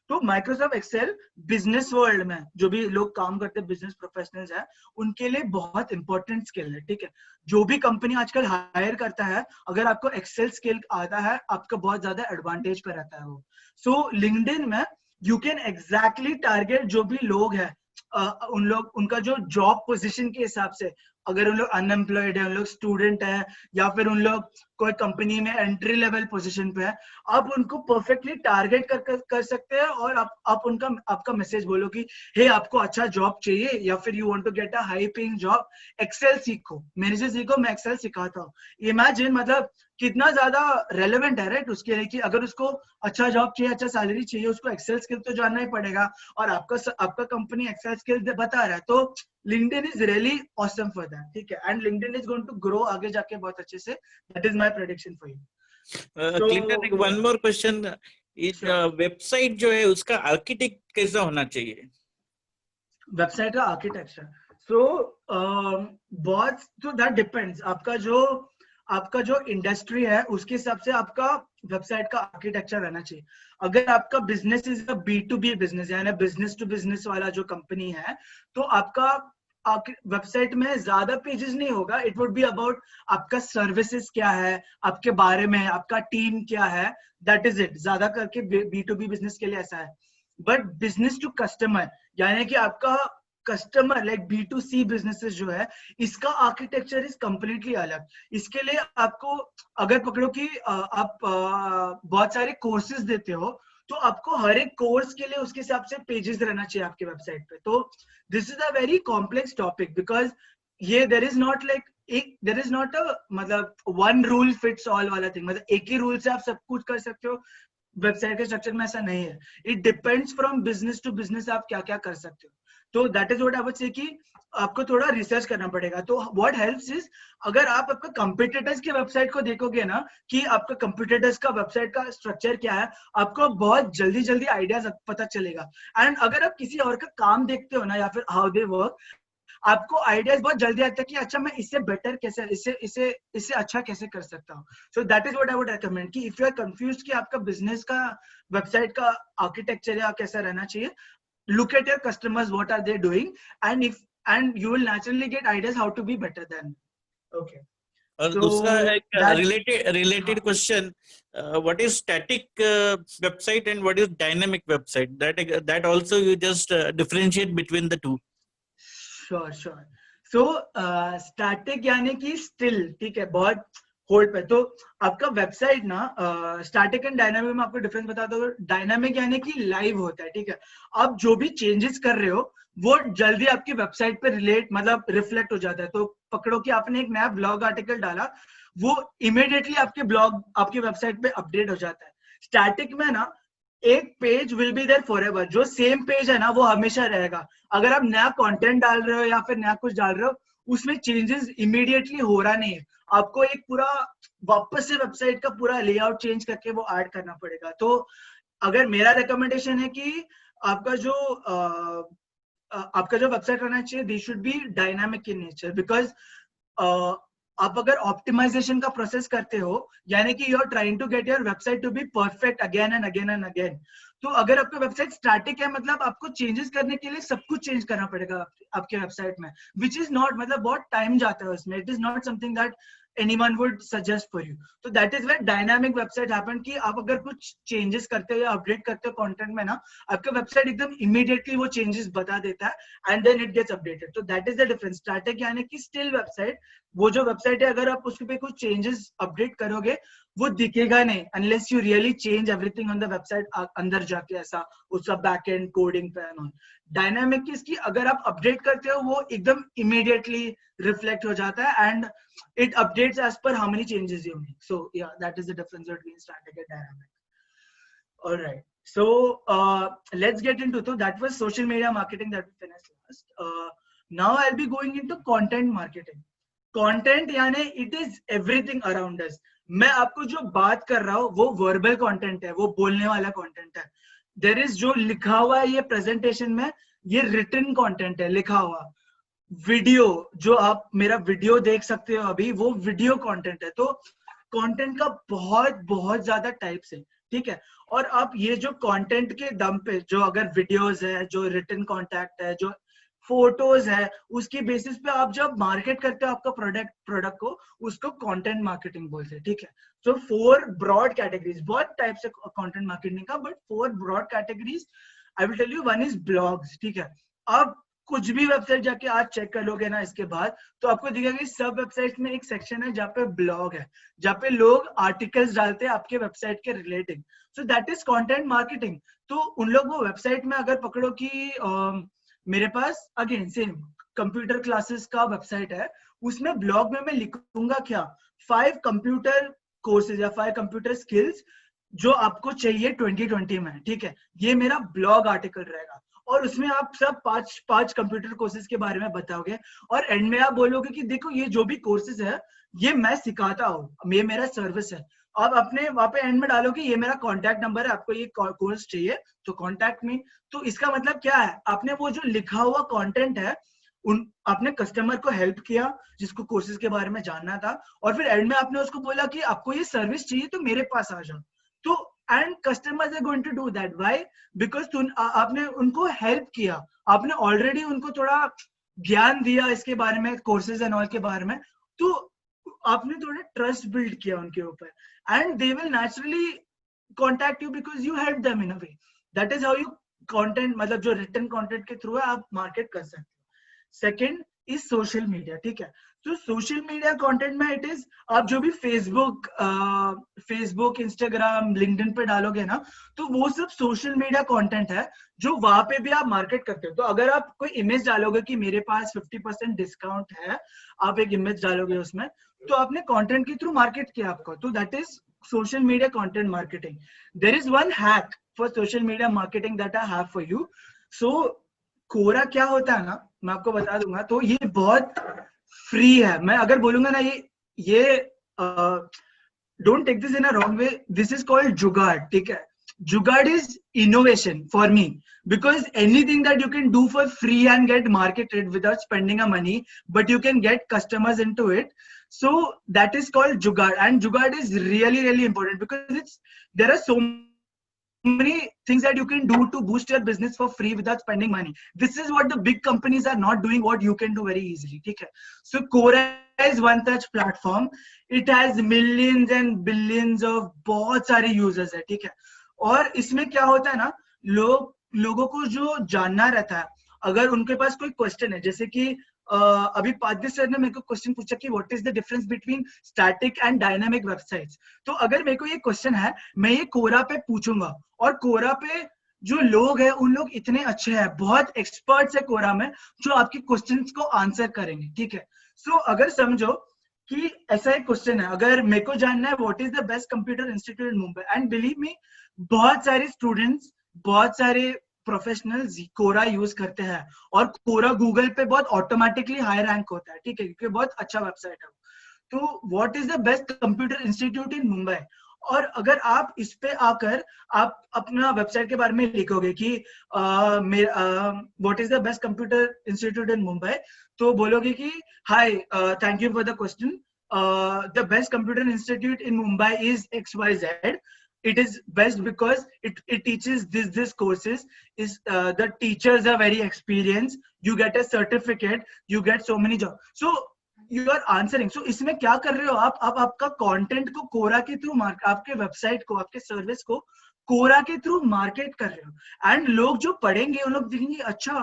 तो माइक्रोसॉफ्ट एक्सेल बिजनेस वर्ल्ड में जो भी लोग काम करते हैं, बिजनेस प्रोफेशनल्स हैं, उनके लिए बहुत इंपॉर्टेंट स्किल है, ठीक है। जो भी कंपनी आजकल हायर करता है, अगर आपको एक्सेल स्किल आता है, आपका बहुत ज्यादा एडवांटेज पे रहता है वो। सो लिंक्डइन में यू कैन एग्जैक्टली टारगेट जो भी लोग हैं, उनका जो जॉब पोजीशन के हिसाब से अगर उन लोग अनएम्प्लॉयड है, उन लोग स्टूडेंट है, या फिर उन लोग कोई कंपनी में एंट्री लेवल पोजीशन पे है, आप उनको परफेक्टली टारगेट कर सकते हैं और आप उनका आपका मैसेज बोलो कि हे आपको अच्छा जॉब चाहिए या फिर you want to get a high paying job, Excel सीखो, मेरे से सीखो, मैं एक्सेल सिखाता हूँ। इमेजिन मतलब कितना ज्यादा रेलेवेंट है राइट उसके लिए कि अगर उसको अच्छा जॉब चाहिए, अच्छा सैलरी चाहिए, उसको एक्सेल स्किल तो जानना ही पड़ेगा और आपका कंपनी एक्सेल स्किल बता रहा है, तो LinkedIn is really awesome for that, ठीक है, and LinkedIn is going to grow आगे जाके बहुत अच्छे से, that is my prediction for you. So, Clinton, one more question, Sure. Website जो है उसका आर्किटेक्ट कैसा होना चाहिए? वेबसाइट का आर्किटेक्चर, सो बहुत, तो दैट डिपेंड्स, आपका जो इंडस्ट्री है उसके हिसाब से आपका वेबसाइट का आर्किटेक्चर रहना चाहिए। अगर आपका business is a B2B business, यानी बिजनेस टू बिजनेस वाला जो कंपनी है, तो आपका वेबसाइट में ज्यादा पेजेस नहीं होगा, इट वुड बी अबाउट आपका सर्विसेज क्या है, आपके बारे में, आपका टीम क्या है, दैट इज इट। ज्यादा करके B2B बिजनेस के लिए ऐसा है। बट बिजनेस टू कस्टमर, यानी कि आपका कस्टमर लाइक B2C बिजनेसेस जो है, इसका आर्किटेक्चर इज कंप्लीटली अलग। इसके लिए आपको, अगर पकड़ो कि आप बहुत सारे कोर्सेज देते हो, तो आपको हर एक कोर्स के लिए उसके हिसाब से पेजेस रहना चाहिए आपके वेबसाइट पे। तो this is a very complex topic, because ये देयर इज नॉट अ मतलब वन रूल फिट्स ऑल वाला थिंग, मतलब एक ही रूल से आप सब कुछ कर सकते हो। वेबसाइट के स्ट्रक्चर में ऐसा नहीं है, it depends from business to business आप क्या क्या कर सकते हो। तो that is what I would say कि आपको थोड़ा रिसर्च करना पड़ेगा। तो व्हाट हेल्प्स इज, अगर आप आपका कंपटीटर्स के वेबसाइट को देखोगे ना कि आपका कंपटीटर्स का वेबसाइट का स्ट्रक्चर क्या है, आपको बहुत जल्दी जल्दी आइडियाज पता चलेगा। एंड अगर आप किसी और का काम देखते हो ना, या फिर हाउ दे वर्क, आपको आइडियाज बहुत जल्दी आता है कि अच्छा मैं इससे बेटर कैसे, इससे अच्छा कैसे कर सकता हूँ। सो that is what I would recommend कि इफ यू आर कंफ्यूज्ड कि आपका बिजनेस का वेबसाइट का आर्किटेक्चर या कैसा रहना चाहिए, look at your customers, what are they doing, and you will naturally get ideas how to be better than. Okay, और so दूसरा एक that's related question, what is static website and what is dynamic website? That also you just differentiate between the two. sure. So static यानी कि still, ठीक है, बहुत hold पे। तो आपका वेबसाइट ना, स्टैटिक एंड डायनामिक में आपको डिफरेंस बता दो। डायनामिक यानी कि लाइव होता है, ठीक है, आप जो भी चेंजेस कर रहे हो वो जल्दी आपकी वेबसाइट पे मतलब रिफ्लेक्ट हो जाता है। तो पकड़ो कि आपने एक नया ब्लॉग आर्टिकल डाला, वो इमीडिएटली आपके वेबसाइट पे अपडेट हो जाता है। स्टैटिक में ना, एक page will be there forever, जो सेम पेज है ना वो हमेशा रहेगा। अगर आप नया कंटेंट डाल रहे हो या फिर नया कुछ डाल रहे हो, उसमें चेंजेस इमीडिएटली हो रहा नहीं है, आपको एक पूरा वापस से वेबसाइट का पूरा लेआउट चेंज करके वो ऐड करना पड़ेगा। तो अगर मेरा रिकमेंडेशन है कि आपका जो वेबसाइट रहना चाहिए, they should be dynamic in nature, because आप अगर ऑप्टिमाइजेशन का प्रोसेस करते हो, यानी कि you are trying to get your website to be perfect again and again and again, तो अगर आपका वेबसाइट स्टैटिक है, मतलब आपको चेंजेस करने के लिए सब कुछ चेंज करना पड़ेगा आपके वेबसाइट में, विच इज नॉट, मतलब बहुत टाइम जाता है उसमें, it is not something that anyone would suggest for you. So that is where dynamic website happen कि आप अगर कुछ changes करते हो या अपडेट करते हो कंटेंट में ना, आपका वेबसाइट एकदम इमीडिएटली वो चेंजेस बता देता है and then it gets updated. तो that is the difference. Static यानी कि स्टिल वेबसाइट, वो जो वेबसाइट है अगर आप उस पे कुछ चेंजेस अपडेट करोगे वो दिखेगा नहीं, unless you really change everything on the website अंदर जाके, ऐसा उसका बैकएंड कोडिंग पे एंड ऑन। डायनामिक इसकी अगर आप अपडेट करते हो वो एकदम इमीडिएटली रिफ्लेक्ट हो जाता है and it updates as per how many changes you make. So yeah, that is the difference between static and dynamic. All right, so let's get into, so that was social media marketing that we finished last. Now I'll be going into content marketing. Content यानी it is everything around us. मैं आपको जो बात कर रहा हूँ वो verbal content है, वो बोलने वाला कंटेंट है। देयर इज जो लिखा हुआ है ये प्रेजेंटेशन में, ये रिटन कंटेंट है, लिखा हुआ। वीडियो, जो आप मेरा वीडियो देख सकते हो अभी, वो वीडियो कंटेंट है। तो कंटेंट का बहुत बहुत ज्यादा टाइप्स है, ठीक है। और आप ये जो कंटेंट के दम पे, जो अगर वीडियोस है, जो रिटन कॉन्टेक्ट है, जो फोटोज है, उसकी बेसिस पे आप जब मार्केट करते हो आपका प्रोडक्ट को, उसको कंटेंट मार्केटिंग बोलते हैं, ठीक है। सो 4 ब्रॉड कैटेगरीज, बहुत टाइप्स है कंटेंट मार्केटिंग का, but 4 broad categories I will tell you. One is blogs, ठीक है। अब कुछ भी वेबसाइट जाके आज चेक कर लोगे ना इसके बाद, तो आपको दिखेगा कि सब वेबसाइट में एक सेक्शन है जहाँ पे ब्लॉग है, जहाँ पे लोग आर्टिकल्स डालते हैं आपके वेबसाइट के relating. So that is content marketing. तो उन लोग वो वेबसाइट में अगर पकड़ो कि मेरे पास अगेन सेम कंप्यूटर क्लासेस का वेबसाइट है, उसमें ब्लॉग में मैं लिखूंगा क्या, 5 कंप्यूटर कोर्सेज या 5 कंप्यूटर स्किल्स जो आपको चाहिए 2020 में, ठीक है, ये मेरा ब्लॉग आर्टिकल रहेगा। और उसमें आप सब पांच कंप्यूटर कोर्सेज के बारे में बताओगे, और एंड में आप बोलोगे कि देखो ये जो भी कोर्सेज है ये मैं सिखाता हूँ, ये मेरा सर्विस है। आप अपने वहां पे एंड में डालो कि ये मेरा कॉन्टैक्ट नंबर है, आपको ये कोर्स चाहिए तो कॉन्टैक्ट मी। तो इसका मतलब क्या है, आपने वो जो लिखा हुआ कंटेंट है उन आपने कस्टमर को हेल्प किया जिसको कोर्सेज के बारे में जानना था, और फिर एंड में आपने उसको बोला कि आपको ये सर्विस चाहिए तो मेरे पास आ जाओ। तो and customers are going to do that, why, because आपने उनको हेल्प किया, आपने ऑलरेडी उनको थोड़ा ज्ञान दिया इसके बारे में, कोर्सेज एंड ऑल के बारे में, तो आपने थोड़ा ट्रस्ट बिल्ड किया उनके ऊपर, and they will naturally contact you because you help them in a way. That is how you content, मतलब जो रिटन कंटेंट के थ्रू है आप मार्केट कर सकते हो। सेकेंड इज सोशल मीडिया, ठीक है। तो सोशल मीडिया कंटेंट में इट इज, आप जो भी फेसबुक इंस्टाग्राम लिंक्डइन पे डालोगे ना, तो वो सब सोशल मीडिया कंटेंट है जो वहां पे भी आप मार्केट करते हो। तो अगर आप कोई इमेज डालोगे कि मेरे पास 50% डिस्काउंट है, आप एक इमेज डालोगे उसमें, तो आपने कंटेंट के थ्रू मार्केट किया आपको, तो that is social media content marketing. There is one hack for social media marketing that I have for you. So Quora क्या होता है ना, मैं आपको बता दूंगा। तो ये बहुत फ्री है, मैं अगर बोलूंगा ना ये don't take this in a wrong way, this is called jugaad, ठीक है। Jugaad is innovation for me, because anything that you can do for free and get marketed without spending a money, but you can get customers into it, so that is called jugaad. And jugaad is really really important because there are so many things that you can do to boost your business for free without spending money. This is what the big companies are not doing, what you can do very easily, okay? So Quora is one such platform. It has millions and billions of बहुत सारे users है, ठीक है। और इसमें क्या होता है ना, लोगों को जो जानना रहता है, अगर उनके पास कोई क्वेश्चन है, जैसे कि अभी पाद्य सर ने मेरे को क्वेश्चन पूछा कि what is the difference between static and dynamic websites. तो अगर मेरे को ये क्वेश्चन है, मैं ये कोरा पे पूछूंगा, और कोरा पे जो लोग हैं उन लोग इतने अच्छे हैं, बहुत एक्सपर्ट्स है कोरा में, जो आपके क्वेश्चंस को आंसर करेंगे, ठीक है। सो अगर समझो कि ऐसा एक क्वेश्चन है, अगर मेरे को जानना है what is the best computer institute in Mumbai, and believe me बहुत सारे स्टूडेंट्स, बहुत सारे प्रोफेशनल्स कोरा यूज करते हैं, और कोरा गूगल पे बहुत ऑटोमेटिकली हाई रैंक होता है, ठीक है, क्योंकि बहुत अच्छा वेबसाइट है। तो what is the best computer institute in Mumbai, और अगर आप इस पे आकर आप अपना वेबसाइट के बारे में लिखोगे कि what is the best computer institute in Mumbai, तो बोलोगे कि hi, thank you for the question, the best computer institute in Mumbai is XYZ. It is best because it teaches this courses, is the teachers are very experienced, you get a certificate, you get so many jobs, so you are answering. So इसमें क्या कर रहे हो आप आपका content को कोरा के through आपके वेबसाइट को, आपके सर्विस को कोरा के थ्रू मार्केट कर रहे हो, एंड लोग जो पढ़ेंगे उन लोग देखेंगे अच्छा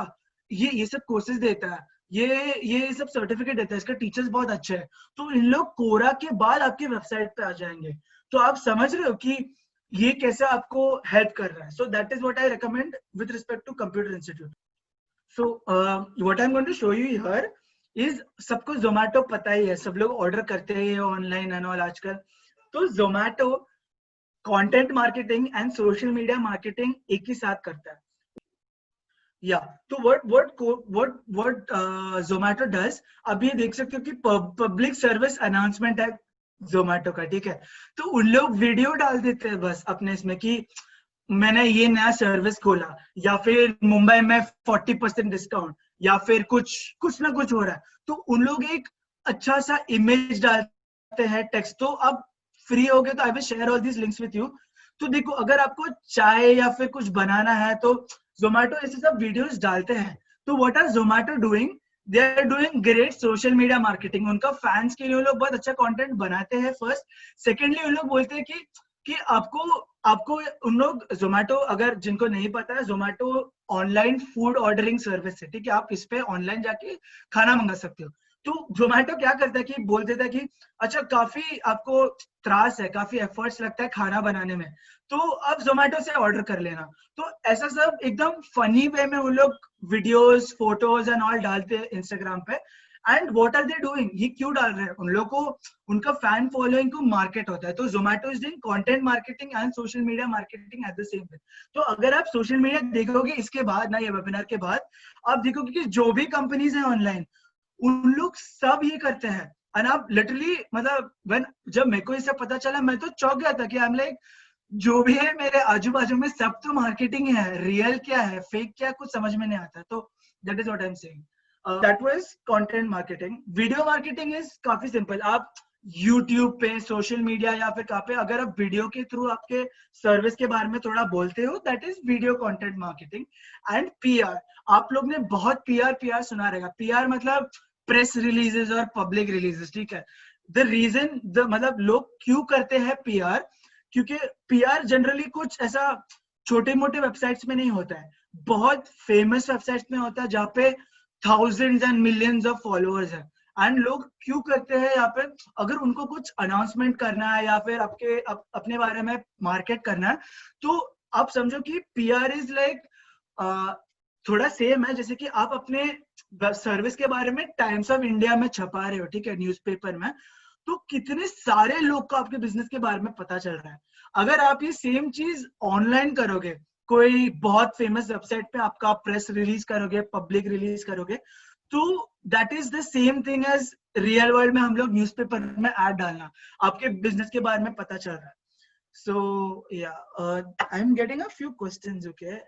ये सब कोर्सेज देता है, ये सब सर्टिफिकेट देता है, इसका टीचर्स बहुत अच्छे हैं, तो इन लोग कोरा के बाद आपके वेबसाइट पे आ जाएंगे। तो आप समझ रहे हो कि ये कैसे आपको हेल्प कर रहा है। So that is what I recommend with respect to computer institute. So what I am going to show you here is, सबको जोमैटो पता ही है, सब लोग ऑर्डर करते हैं ऑनलाइन एंड ऑल आजकल। तो Zomato content marketing and social media marketing एक ही साथ करता है। या तो व्हाट जोमैटो डज, अब ये देख सकते हो कि पब्लिक सर्विस अनाउंसमेंट है जोमैटो का, ठीक है। तो उन लोग वीडियो डाल देते हैं बस अपने इसमें कि मैंने ये नया सर्विस खोला, या फिर मुंबई में 40% डिस्काउंट, या फिर कुछ ना कुछ हो रहा है, तो उन लोग एक अच्छा सा इमेज डालते हैं, टेक्स्ट। तो अब फ्री हो गए तो I will share all this links with you. तो देखो अगर आपको चाय या फिर कुछ बनाना है तो जोमैटो ऐसे सब वीडियोस डालते हैं। तो what are Zomato doing, they are doing great social media marketing। उनका फैंस के लिए वो लोग बहुत अच्छा कंटेंट बनाते हैं फर्स्ट। सेकेंडली उन लोग बोलते हैं कि कि आपको उन लोग जोमेटो, अगर जिनको नहीं पता है, Zomato online food ordering service है, ठीक है, आप इस पे ऑनलाइन जाके खाना मंगा सकते हो। तो जोमेटो क्या करता है कि बोल देता है कि अच्छा काफी आपको त्रास है, काफी एफर्ट्स लगता है खाना बनाने में, तो आप जोमेटो से ऑर्डर कर लेना। तो ऐसा सब एकदम फनी वे में उन लोग वीडियोस, फोटोज एंड ऑल डालते हैं इंस्टाग्राम पे। And what are they doing, ये क्यों डाल रहे हैं? उन लोग को, उनका फैन फॉलोइंग को मार्केट होता है। तो Zomato is doing content marketing and social media marketing at the same time. तो अगर आप सोशल मीडिया देखोगे इसके बाद ना, ये वेबिनार के बाद आप देखोगे कि जो भी कंपनीज है ऑनलाइन, उन लोग सब ये करते हैं। एंड आप लिटरली, मतलब जब मेरे को इससे पता चला, मैं तो चौंक गया था कि आई एम लाइक, जो भी है मेरे आजू बाजू में सब तो मार्केटिंग है, रियल क्या है फेक क्या, कुछ समझ में नहीं आता। तो that is what I am saying. That was content marketing. Video marketing is काफी सिंपल। आप यूट्यूब पे, सोशल मीडिया या फिर कहाँ पे, अगर आप वीडियो के थ्रू आपके सर्विस के बारे में थोड़ा बोलते हो, that is video content marketing. And PR, आप लोग ने बहुत पीआर सुना रहेगा। पीआर मतलब प्रेस रिलीजेस और पब्लिक रिलीजेस, ठीक है। द रीजन, मतलब लोग क्यों करते हैं पीआर, क्योंकि पीआर जनरली कुछ ऐसा छोटे मोटे वेबसाइट्स में नहीं होता है, बहुत फेमस वेबसाइट्स में होता है जहाँ पे thousands and millions of followers है। एंड लोग क्यों करते हैं यहाँ पे, अगर उनको कुछ अनाउंसमेंट करना है या फिर अपने बारे में मार्केट करना है, तो आप समझो कि पीआर इज लाइक थोड़ा सेम है जैसे कि आप अपने सर्विस के बारे में टाइम्स ऑफ इंडिया में छपा रहे हो, ठीक है, न्यूज़पेपर में, तो कितने सारे लोग को आपके बिजनेस के बारे में पता चल रहा है। अगर आप ये सेम चीज ऑनलाइन करोगे, कोई बहुत फेमस वेबसाइट पे आपका प्रेस रिलीज करोगे, पब्लिक रिलीज करोगे, तो that is the same thing as real world में हम लोग न्यूज़पेपर में ऐड डालना, आपके बिजनेस के बारे में पता चल रहा है। So yeah, I'm getting a few questions. Okay,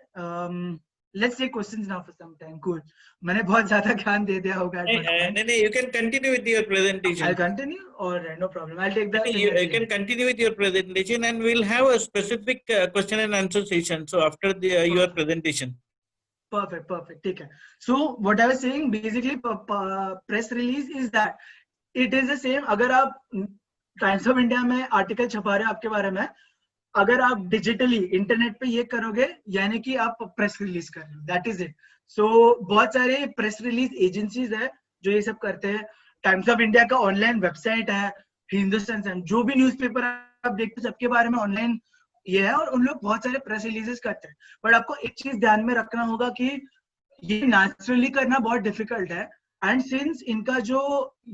let's take questions now for some time. Cool. मैंने बहुत ज़्यादा ज्ञान दे दिया होगा. No, you can continue with your presentation. I'll continue. All right, no problem. I'll take that. You can continue with your presentation, and we'll have a specific question and answer session. So after your presentation. Perfect. ठीक है. So what I was saying, basically, press release is that it is the same. अगर आप times of India में article छपा रहे हैं आपके बारे में, अगर आप डिजिटली इंटरनेट पे ये करोगे, यानी कि आप प्रेस रिलीज कर रहे हो, दैट इज इट। सो बहुत सारे प्रेस रिलीज एजेंसीज है जो ये सब करते हैं। टाइम्स ऑफ इंडिया का ऑनलाइन वेबसाइट है, हिंदुस्तान, जो भी न्यूज़पेपर आप देखते हो सबके बारे में ऑनलाइन ये है, और उन लोग बहुत सारे प्रेस रिलीजेस करते हैं। बट आपको एक चीज ध्यान में रखना होगा कि ये नेचुरली करना बहुत डिफिकल्ट है। एंड सिंस इनका जो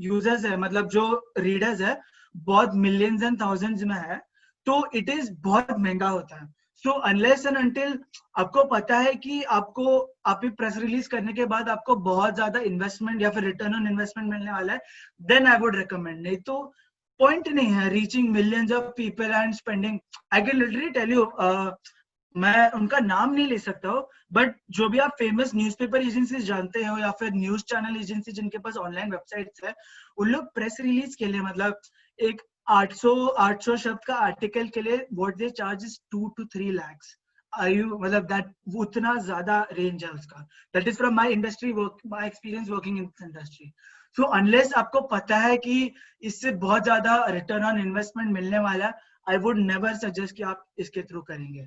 यूजर्स है, मतलब जो रीडर्स है, बहुत मिलियंस एंड थाउजेंड्स में है, तो इट इज बहुत महंगा होता है। सो अनलेस एंड अनटिल आपको पता है कि आप प्रेस रिलीज करने के बाद आपको बहुत ज्यादा इन्वेस्टमेंट या फिर रिटर्न ऑन इन्वेस्टमेंट मिलने वाला है, देन आई वुड रिकमेंड। नहीं तो पॉइंट नहीं है reaching millions of people and spending. I can literally tell you, मैं उनका नाम नहीं ले सकता हूँ, बट जो भी आप फेमस न्यूज़पेपर एजेंसीज जानते हो या फिर न्यूज चैनल एजेंसी जिनके पास ऑनलाइन वेबसाइट्स है, उन लोग प्रेस रिलीज के लिए, मतलब एक 800 शब्द का आर्टिकल के लिए what they charge is 2 to 3 lakhs। मतलब दैट उतना ज्यादा रेंज है उसका। That is from my industry work, my experience working in this industry. So unless आपको पता है कि इससे बहुत ज्यादा रिटर्न ऑन इन्वेस्टमेंट मिलने वाला है, आई वुड नेवर सजेस्ट कि आप इसके थ्रू करेंगे।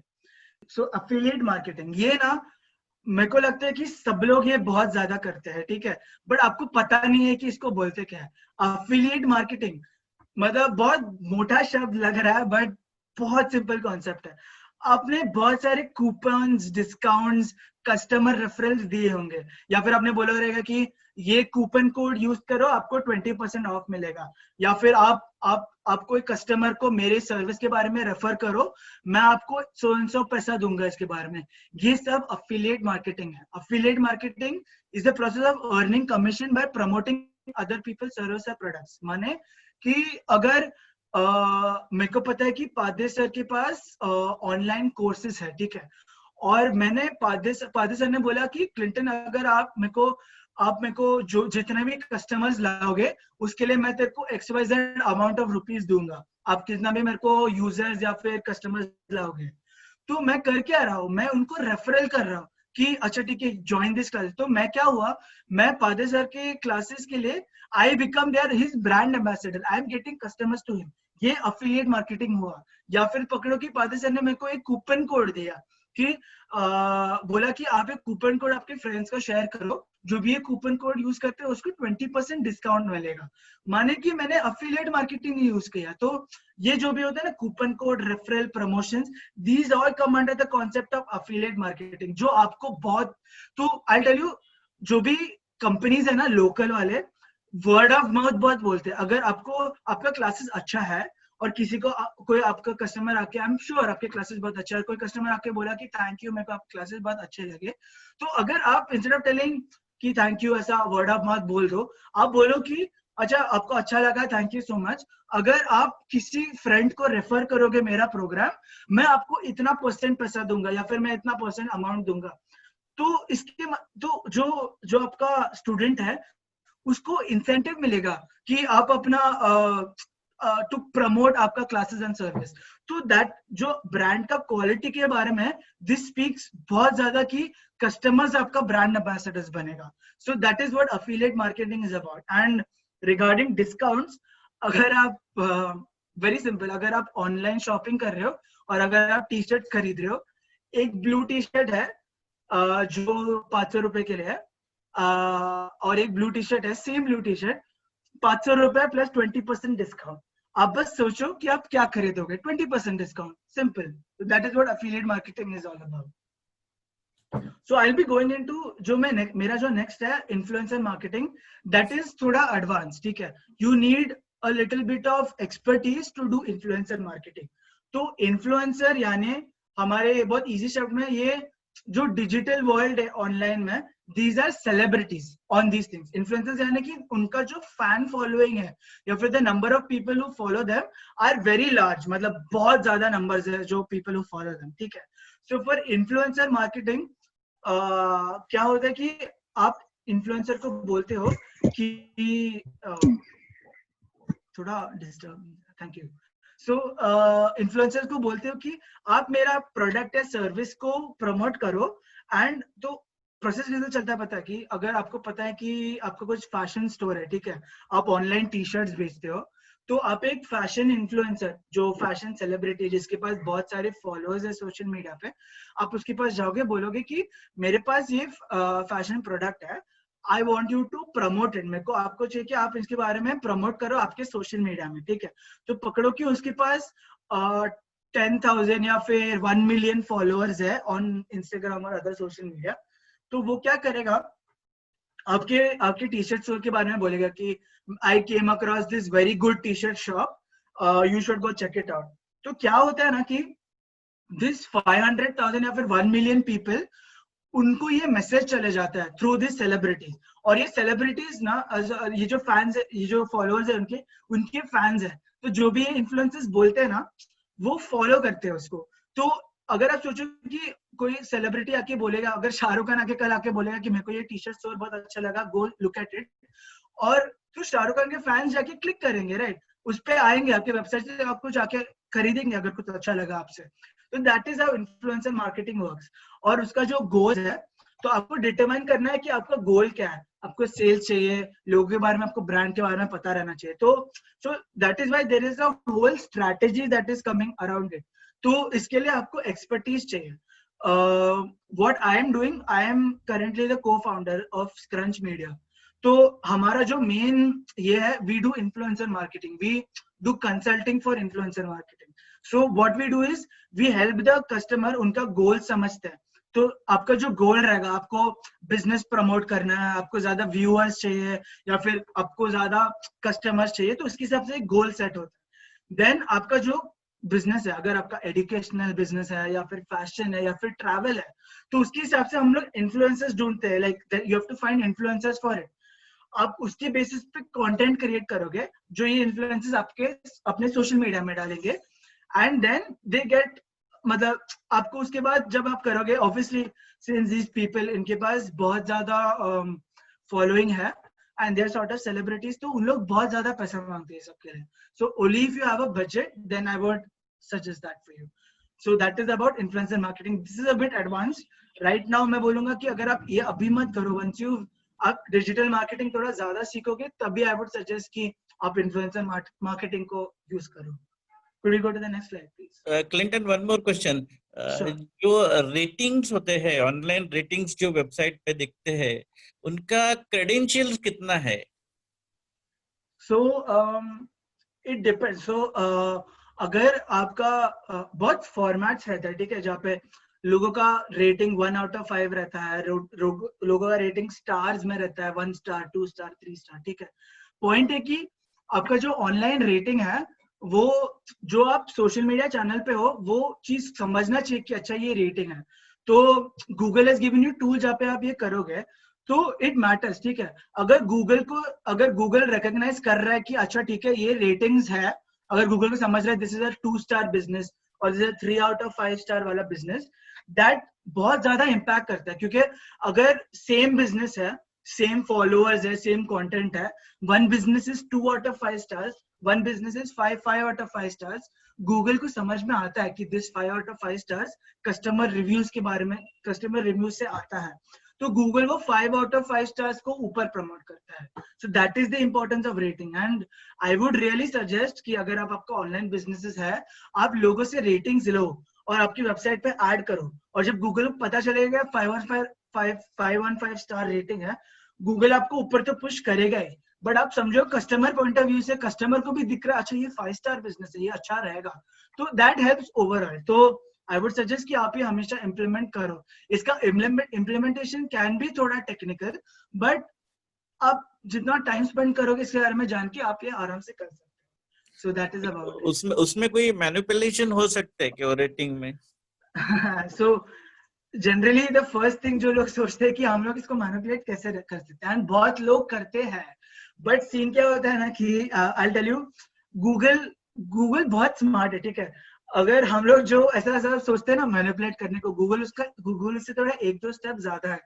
सो अफिलिएट मार्केटिंग, ये ना मेरे को लगता है कि सब लोग ये बहुत ज्यादा करते हैं, ठीक है, बट आपको पता नहीं है कि इसको बोलते क्या है। अफिलिएट मार्केटिंग मतलब बहुत मोटा शब्द लग रहा है, बट बहुत सिंपल कॉन्सेप्ट है। आपने बहुत सारे कूपन्स, डिस्काउंट्स, कस्टमर रेफरल्स दिए होंगे, या फिर आपने बोला रहेगा कि ये कूपन कोड यूज करो आपको 20% ऑफ मिलेगा, या फिर आप कोई कस्टमर को मेरे सर्विस के बारे में रेफर करो, मैं आपको 100 पैसा दूंगा इसके बारे में। ये सब अफिलिएट मार्केटिंग है। Affiliate marketing is the process of earning commission by promoting other people service और प्रोडक्ट्स। माने कि अगर मेरे को पता है कि पादे सर के पास ऑनलाइन कोर्सेज है, ठीक है, और मैंने पादे सर ने बोला कि क्लिंटन, अगर आप मेरे को जो जितने भी कस्टमर्स लाओगे उसके लिए मैं तेरे को XYZ अमाउंट ऑफ रुपीज दूंगा, आप कितना भी मेरे को यूजर्स या फिर कस्टमर्स लाओगे। तो मैं कर क्या रहा हूँ, मैं उनको रेफरल कर रहा हूँ कि अच्छा ठीक है ज्वाइन दिस क्लास। तो मैं क्या हुआ, मैं पादे सर के क्लासेस के लिए I become their his brand ambassador, I am getting customers to him. ये अफिलिएट मार्केटिंग हुआ। या फिर पकड़ो कि पादे सर ने मेरे को एक कूपन कोड दिया कि बोला कि आप एक कूपन कोड आपके फ्रेंड्स का शेयर करो, जो भी ये कूपन कोड यूज करते हैं उसको 20% डिस्काउंट मिलेगा। माने कि मैंने अफिलिएट मार्केटिंग यूज किया। तो ये जो भी होता है ना, coupon code, referral, promotions, these all come under the concept of affiliate marketing, जो आपको बहुत, तो आई टेल यू, जो भी कंपनीज है ना लोकल वाले, वर्ड ऑफ माउथ बहुत बोलते हैं। अगर आपको आपका क्लासेस अच्छा है और किसी को कोई आपका कस्टमर आके, आई एम श्योर आपके क्लासेस बहुत अच्छा है, कोई कस्टमर आके बोला कि थैंक यू, मेरे को आपके क्लासेस बहुत अच्छे लगे, तो अगर आप इंस्टेड ऑफ टेलिंग कि थैंक यू ऐसा वर्ड ऑफ माउथ बोल दो, आप बोलो कि अच्छा आपको अच्छा लगा, थैंक यू सो मच, अगर आप किसी फ्रेंड को रेफर करोगे मेरा प्रोग्राम, मैं आपको इतना % पैसा दूंगा या फिर मैं इतना % अमाउंट दूंगा। तो इसके तो जो आपका स्टूडेंट है उसको इंसेंटिव मिलेगा कि आप अपना टू प्रमोट आपका क्लासेस एंड सर्विस। तो दैट जो ब्रांड का क्वालिटी के बारे में दिस स्पीक्स बहुत ज्यादा कि कस्टमर्स आपका ब्रांड एम्बेसडर्स बनेगा। सो that is what affiliate marketing is about. And regarding discounts, अगर आप वेरी सिंपल, अगर आप ऑनलाइन शॉपिंग कर रहे हो और अगर आप टी शर्ट खरीद रहे हो, एक ब्लू टी शर्ट है जो 500 रुपए के लिए है, और एक ब्लू टी शर्ट है, सेम ब्लू टी शर्ट 500 रुपए प्लस 20% डिस्काउंट। आप बस सोचो कि आप क्या खरीदोगे, 20% discount, simple. That is what affiliate marketing is all about. So I will be going into जो मेरा जो नेक्स्ट है इन्फ्लुएंसर मार्केटिंग, दैट इज थोड़ा एडवांस, ठीक है। You need a little bit of expertise to do influencer marketing. तो influencer यानी हमारे बहुत इजी शब्द में, ये जो डिजिटल वर्ल्ड है ऑनलाइन में, these are celebrities on these things. Influencers यानी कि उनका जो फैन फॉलोइंग है या फिर the number of people who follow them are very large, मतलब बहुत ज्यादा numbers है जो people who follow them, ठीक है। So for influencer marketing क्या होता है कि आप influencer को बोलते हो कि थोड़ा disturb, thank you. So influencer को बोलते हो कि आप मेरा प्रोडक्ट या सर्विस को प्रमोट करो। एंड तो प्रोसेस कैसे चलता है पता है कि अगर आपको पता है कि आपका कुछ फैशन स्टोर है, ठीक है, आप ऑनलाइन टी शर्ट्स बेचते हो, तो आप एक फैशन इन्फ्लुएंसर, जो फैशन सेलिब्रिटी जिसके पास बहुत सारे फॉलोअर्स है सोशल मीडिया पे, आप उसके पास जाओगे, बोलोगे कि मेरे पास ये फैशन प्रोडक्ट है, I want you to promote it, मेरे को आपको चाहिए कि आप इसके बारे में प्रमोट करो आपके सोशल मीडिया में, ठीक है। तो पकड़ो कि उसके पास 10,000 या फिर 1 मिलियन फॉलोअर्स है ऑन इंस्टाग्राम और अदर सोशल मीडिया। तो वो क्या करेगा, आपके टी शर्ट स्टोर के बारे में बोलेगा कि I came across this very good T shirt shop, you should go check it out. तो क्या होता है ना कि दिस 500,000 या फिर 1 मिलियन पीपल, उनको ये मैसेज चले जाता है थ्रू दिस सेलिब्रिटीज। और ये सेलिब्रिटीज ना, ये जो फैंस है, ये जो फॉलोअर्स है उनके फैंस है, तो जो भी ये इन्फ्लुएंसर्स बोलते हैं ना, वो फॉलो करते हैं उसको। तो अगर आप सोचो कि कोई सेलिब्रिटी आके बोलेगा, अगर शाहरुख खान आके कल आके बोलेगा कि मेरे को ये टी शर्ट स्टोर बहुत अच्छा लगा, गो लुक एट इट, और तो शाहरुख खान के फैंस जाके क्लिक करेंगे, राइट, उस पे आएंगे, आपके वेबसाइट से आपको जाके खरीदेंगे अगर कुछ अच्छा लगा आपसे। तो that is how influencer marketing works. और उसका जो गोल है, तो आपको डिटरमाइन करना है कि आपका गोल क्या है। आपको सेल्स चाहिए, लोगों के बारे में, आपको ब्रांड के बारे में पता रहना चाहिए। तो so that is why there is a whole strategy that is coming around it. तो इसके लिए आपको एक्सपर्टीज चाहिए। What I am doing, I am currently the co-founder of Scrunch media. तो हमारा जो मेन ये है, we do influencer marketing, we do consulting for influencer marketing. So what we do is we help the customer, उनका goal समझते हैं। तो आपका जो गोल रहेगा, आपको बिजनेस प्रमोट करना है, आपको ज्यादा व्यूअर्स चाहिए या फिर आपको ज्यादा कस्टमर्स चाहिए, तो उसके हिसाब से एक गोल सेट होता है। देन आपका जो बिजनेस है, अगर आपका एजुकेशनल बिजनेस है या फिर फैशन है या फिर ट्रैवल है, तो उसके हिसाब से हम लोग इन्फ्लुएंसर्स ढूंढते हैं, like you have to find influencers for it. आप उसके बेसिस पे कंटेंट क्रिएट करोगे, जो ये इन्फ्लुएंसर्स आपके अपने सोशल मीडिया में डालेंगे, एंड देन दे गेट, मतलब आपको उसके बाद जब आप करोगे, ऑब्वियसली सिंस दीस पीपल, इनके पास बहुत ज्यादा फॉलोइंग है and there sort of celebrities, तो उन लोग बहुत ज्यादा पैसा मांगते हैं सबके लिए। So only if you have a budget, then I would suggest that for you. So that is about influencer marketing. This is a bit advance. Right now मैं बोलूंगा कि अगर आप ये अभी मत करो, वंस यू आप डिजिटल मार्केटिंग थोड़ा ज्यादा सीखोगे तभी आई वुड सजेस्ट कि आप इन्फ्लुएंसर मार्केटिंग को यूज करो. Could we go to the next slide, please? Clinton, one more question. Sure. जो रेटिंग्स होते हैं, ऑनलाइन रेटिंग्स जो वेबसाइट पे दिखते हैं, उनका क्रेडेंशियल्स कितना है? So it depends. So अगर आपका बहुत फॉर्मेट्स रहता है, ठीक है, जहाँ पे लोगों का रेटिंग 1 out of 5 रहता है, लोगों का रेटिंग स्टार्स में रहता है, 1 star, 2 star, 3 star, ठीक है. पॉइंट है कि आपका जो ऑनलाइन रेटिंग है वो जो आप सोशल मीडिया चैनल पे हो वो चीज समझना चाहिए कि अच्छा ये रेटिंग है. तो Google has given you tool जहाँ पे आप ये करोगे तो इट मैटर्स, ठीक है. अगर गूगल रिकॉग्नाइज कर रहा है कि अच्छा ठीक है ये रेटिंग्स है, अगर गूगल को समझ रहा है this is a 2 star business और this is 3 out of 5 star वाला बिजनेस, दैट बहुत ज्यादा इम्पैक्ट करता है. क्योंकि अगर सेम बिजनेस है, सेम फॉलोअर्स है, सेम कंटेंट है, one business is 2 out of 5 stars, one business is 5 out of 5 stars, Google को समझ में आता है कि this 5 out of 5 stars customer reviews के बारे में, कस्टमर रिव्यूज से आता है, तो गूगल वो 5 out of 5 stars को ऊपर प्रमोट करता है. So that is the importance of rating. And I would really suggest कि अगर आपका ऑनलाइन बिजनेसेस है, आप लोगों से रेटिंग्स लो और आपकी वेबसाइट पे ऐड करो, और जब गूगल को पता चलेगा 515 स्टार रेटिंग है, गूगल आपको ऊपर तो पुश करेगा ही, बट आप समझो कस्टमर पॉइंट ऑफ व्यू से कस्टमर को भी दिख रहा है अच्छा ये 5 star बिजनेस है, ये अच्छा रहेगा, तो दैट हेल्प्स ओवरऑल. तो आई वुड सजेस्ट कि आप ये हमेशा इम्प्लीमेंट करो. इसका इम्प्लीमेंटेशन कैन बी थोड़ा टेक्निकल, बट आप जितना टाइम स्पेंड करोगे इसके बारे में जान के आप ये आराम से कर सकते हो. सो दैट इज अबाउट उसमें कोई मैनिपुलेशन हो सकता है क्या रेटिंग में? So generally the first thing जो लोग सोचते हैं कि हम लोग इसको मैनिपुलेट कैसे कर सकते हैं, एंड बहुत लोग करते हैं, बट सीन क्या होता है ना कि आई टेल यू, गूगल बहुत स्मार्ट है, ठीक है. अगर हम लोग जो ऐसा सोचते हैं ना मैनिपुलेट करने को, गूगल से थोड़ा 1-2 स्टेप ज्यादा है.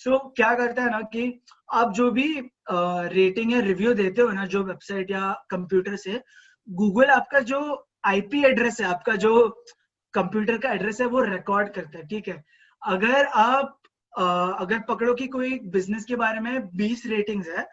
सो क्या करता है ना कि आप जो भी रेटिंग या रिव्यू देते हो ना जो वेबसाइट या कंप्यूटर से, गूगल आपका जो आईपी एड्रेस है, आपका जो कंप्यूटर का एड्रेस है, वो रिकॉर्ड करता है, ठीक है. अगर पकड़ो कि कोई बिजनेस के बारे में 20 रेटिंग्स है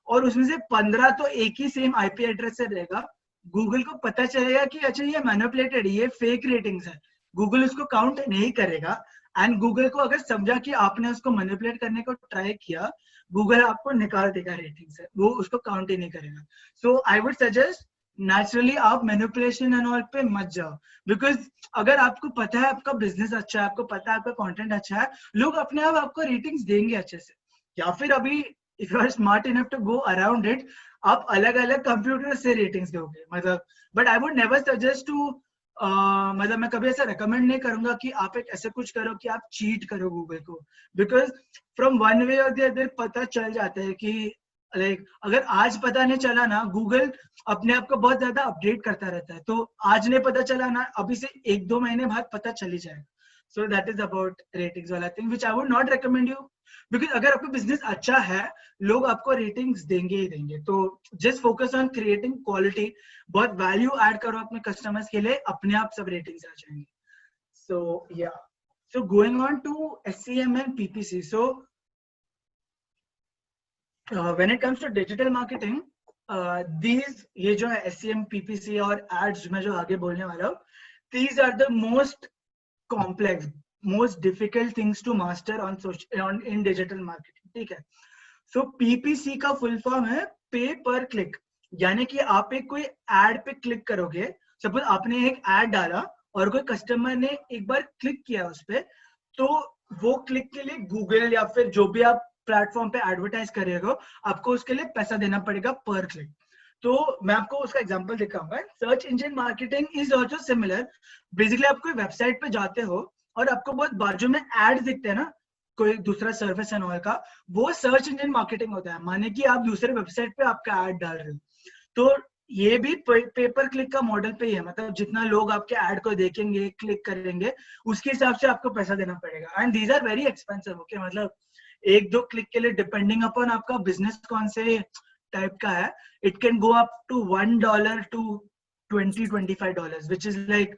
और उसमें से 15 तो एक ही सेम आईपी एड्रेस से रहेगा, गूगल को पता चलेगा कि अच्छा ये मैनिपुलेटेड, ये फेक रेटिंग्स है, गूगल उसको काउंट नहीं करेगा. एंड गूगल को अगर समझा कि आपने उसको मैनिपुलेट करने को ट्राई किया, गूगल आपको निकाल देगा रेटिंग से, वो उसको काउंट ही नहीं करेगा. सो आई वुड सजेस्ट नेचुरली आप मैनिपुलेशन एंड ऑल पे मत जाओ, बिकॉज अगर आपको पता है आपका बिजनेस अच्छा है, आपको पता है आपका कंटेंट अच्छा है, लोग अपने आप आपको रेटिंग्स देंगे अच्छे से. या फिर अभी if you are smart enough to go around it, आप अलग अलग कंप्यूटर से रेटिंग्स दोगे, मतलब. But I would never suggest to, मतलब मैं कभी ऐसा रेकमेंड नहीं करूंगा कि आप एक ऐसा कुछ करो कि आप चीट करो गूगल को, बिकॉज फ्रॉम वन वे और द अदर पता चल जाता है कि लाइक अगर आज पता नहीं चला ना, गूगल अपने आप को बहुत ज्यादा अपडेट करता रहता है, तो आज नहीं पता चला ना, अभी से 1-2 महीने बाद पता चली जाएगा. So that is about ratings वाला thing which I would not recommend you, because अगर आपका बिजनेस अच्छा है लोग आपको रेटिंग्स देंगे ही देंगे. तो just focus on creating quality, बहुत वैल्यू ऐड करो अपने कस्टमर्स के लिए, अपने आप सब रेटिंग्स आ जाएंगे. So yeah, so going on to SEM and PPC. सो when it comes to digital marketing, ये जो है SEM, PPC और ads में जो आगे बोलने वाला हूँ, these are the most complex, most difficult things to master in digital marketing, ठीक है. So PPC का फुल फॉर्म है पे पर क्लिक, यानी कि आप एक कोई एड पे क्लिक करोगे, सपोज आपने एक एड डाला और कोई कस्टमर ने एक बार क्लिक किया उस पे, तो वो क्लिक के लिए गूगल या फिर जो भी आप प्लेटफॉर्म पे एडवर्टाइज करेगा, आपको उसके लिए पैसा देना पड़ेगा पर क्लिक. तो मैं आपको उसका एग्जांपल दिखाऊंगा. Search engine marketing is also similar. Basically आप कोई वेबसाइट पे जाते हो और आपको बहुत बाजू में एड दिखते हैं ना, कोई दूसरा सर्विस एंड ऑल का, वो सर्च इंजन मार्केटिंग होता है. माने कि आप दूसरे वेबसाइट पे आपका एड डाल रहे हो, तो ये भी पेपर क्लिक का मॉडल पे ही है. मतलब जितना लोग आपके एड को देखेंगे, क्लिक करेंगे, उसके हिसाब से आपको पैसा देना पड़ेगा. And these are very expensive. Okay, मतलब 1-2 क्लिक के लिए डिपेंडिंग अपॉन आपका बिजनेस कौन से टाइप का है, it can go up to $1 to $20-25, which is like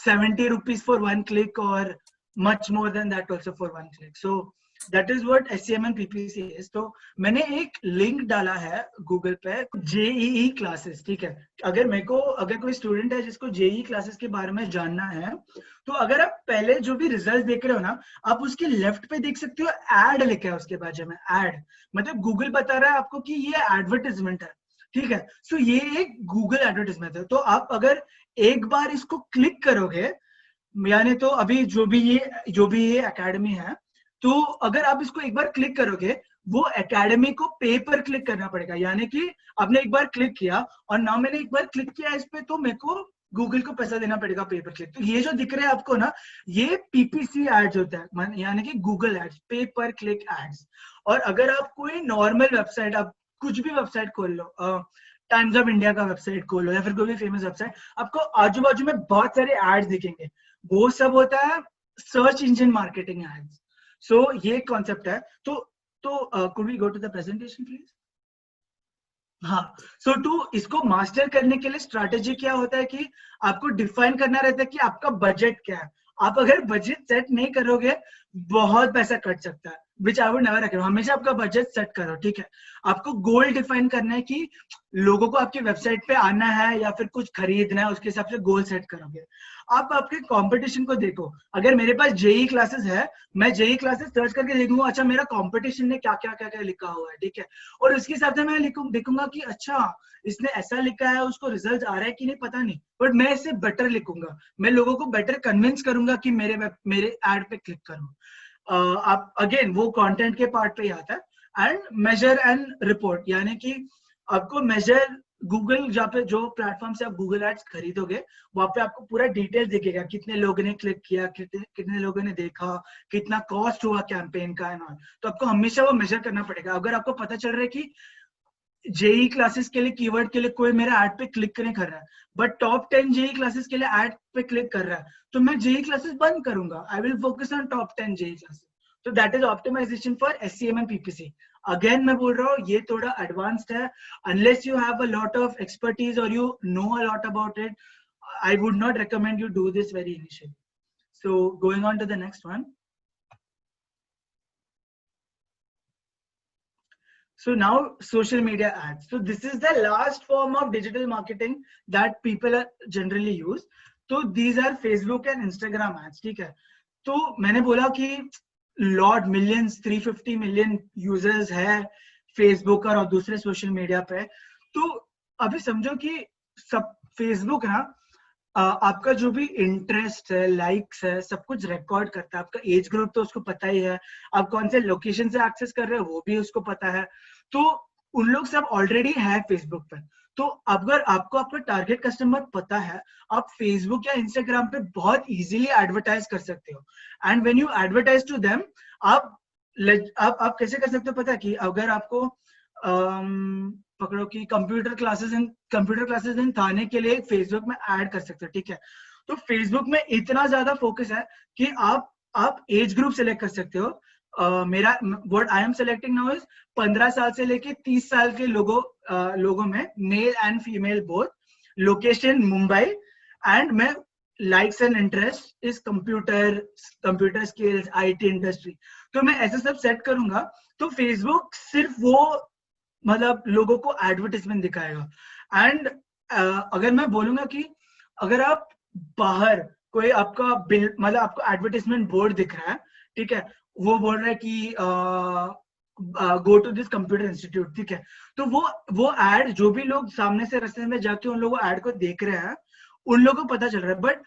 70 rupees for 1 click or much more than that also for 1 click. So that is what SCM and PPC is. तो मैंने एक link डाला है Google पे, JEE classes, ठीक है। अगर कोई स्टूडेंट है जिसको JEE क्लासेस के बारे में जानना है, तो अगर आप पहले जो भी रिजल्ट देख रहे हो ना, आप उसके लेफ्ट पे देख सकते हो एड लिखा है उसके बाजू में, एड, मतलब गूगल बता रहा है आपको कि ये एडवर्टाइजमेंट है, ठीक है। सो ये एक गूगल एडवर्टाइजमेंट है। तो आप अगर एक बार इसको क्लिक करोगे, यानी तो अभी जो भी ये एकेडमी है, तो अगर आप इसको एक बार क्लिक करोगे, वो एकेडमी को पे पर क्लिक करना पड़ेगा। यानी कि आपने एक बार क्लिक किया और ना मैंने एक बार क्लिक किया इस पे, तो मेरे को गूगल को पैसा देना पड़ेगा पे पर क्लिक। तो ये जो दिख रहे हैं आपको ना, ये PPC एड्स होता है, यानी कि गूगल एड्स, पे पर क्लिक एड्स। और अगर आप कोई नॉर्मल वेबसाइट, आप कुछ भी वेबसाइट खोल लो, टाइम्स ऑफ इंडिया का वेबसाइट खोलो या फिर कोई भी फेमस वेबसाइट, आपको आजू बाजू में बहुत सारे एड्स दिखेंगे, वो सब होता है search engine marketing ads. So ये कॉन्सेप्ट है। तो could we go to the presentation please? हाँ, सो इसको मास्टर करने के लिए स्ट्रैटेजी क्या होता है कि आपको डिफाइन करना रहता है कि आपका बजट क्या है। आप अगर बजट सेट नहीं करोगे, बहुत पैसा कट सकता है, which I would never recommend. हमेशा आपका बजट सेट करो, ठीक है। आपको गोल डिफाइन करना है कि लोगों को आपकी वेबसाइट पे आना है या फिर कुछ खरीदना है, उसके हिसाब से गोल सेट करोगे। आप आपके कंपटीशन को देखो। अगर मेरे पास JEE क्लासेस है, मैं JEE क्लासेस सर्च करके देखूंगा, अच्छा मेरा कंपटीशन ने क्या क्या क्या क्या लिखा हुआ है, ठीक है, और उसके हिसाब से मैं देखूंगा कि अच्छा इसने ऐसा लिखा है, उसको रिजल्ट आ रहा है कि नहीं पता नहीं, बट मैं इसे बेटर लिखूंगा, मैं लोगों को बेटर कन्विंस करूंगा कि मेरे एड पे क्लिक करो। आप अगेन वो कंटेंट के पार्ट पे ही आता है। एंड मेजर एंड रिपोर्ट, यानी कि आपको मेजर, गूगल जहाँ पे जो प्लेटफॉर्म से आप गूगल एड्स खरीदोगे, वहां पे आपको पूरा डिटेल दिखेगा, कितने लोगों ने क्लिक किया, कितने लोगों ने देखा, कितना कॉस्ट हुआ कैंपेन का एंड ऑल। तो आपको हमेशा वो मेजर करना पड़ेगा। अगर आपको पता चल रहा है कि JEE क्लासेस के लिए कीवर्ड के लिए कोई मेरा एड पे क्लिक नहीं कर रहा है, बट टॉप 10 JEE क्लासेस के लिए एड पे क्लिक कर रहा है, तो मैं JEE क्लासेस बंद करूंगा। I will focus on top 10 JEE classes. तो that is optimization for SCM and PPC। Again मैं बोल रहा हूँ, ये थोड़ा एडवांस्ड है। Unless you have a lot of expertise और you know a lot about it, I would not recommend you do this very initially. So going on to the next one. So now social media ads. So this is the last form of digital marketing that people are generally use. So these are Facebook and Instagram ads, ठीक है। तो मैंने बोला कि lot millions 350 million users है Facebook और दूसरे social media पे। तो अभी समझो कि सब फेसबुक ना, आपका जो भी इंटरेस्ट है, लाइक्स है, सब कुछ रिकॉर्ड करता है। आपका एज ग्रुप तो उसको पता ही है, आप कौन से लोकेशन से एक्सेस कर रहे हो वो भी उसको पता है। तो उन लोग सब ऑलरेडी है फेसबुक पे। तो अगर आपको आपका टारगेट कस्टमर पता है, आप फेसबुक या इंस्टाग्राम पे बहुत इजीली एडवर्टाइज कर सकते हो। And when you advertise to them, आप कैसे कर सकते हो पता है? कि अगर आपको पकड़ो कि कंप्यूटर क्लासेस इन थाने के लिए फेसबुक में ऐड कर सकते हो, ठीक है। तो फेसबुक में इतना ज्यादा फोकस है कि आप एज ग्रुप सेलेक्ट कर सकते हो। मेरा what I am selecting now is 15 साल से लेके 30 साल के लोगों में, male and female both, location Mumbai, and मैं likes and interest is computer skills, IT industry. तो मैं ऐसे सब सेट करूंगा। तो फेसबुक सिर्फ वो मतलब लोगों को एडवर्टाइजमेंट दिखाएगा। एंड अगर मैं बोलूंगा कि अगर आप बाहर कोई आपका बिल, मतलब आपको एडवर्टाइजमेंट बोर्ड दिख रहा है, ठीक है, वो बोल रहा है कि go to this computer institute, ठीक है, तो वो एड जो भी लोग सामने से रास्ते में जाके उन लोगों एड को देख रहे हैं, उन लोगों को पता चल रहा है। But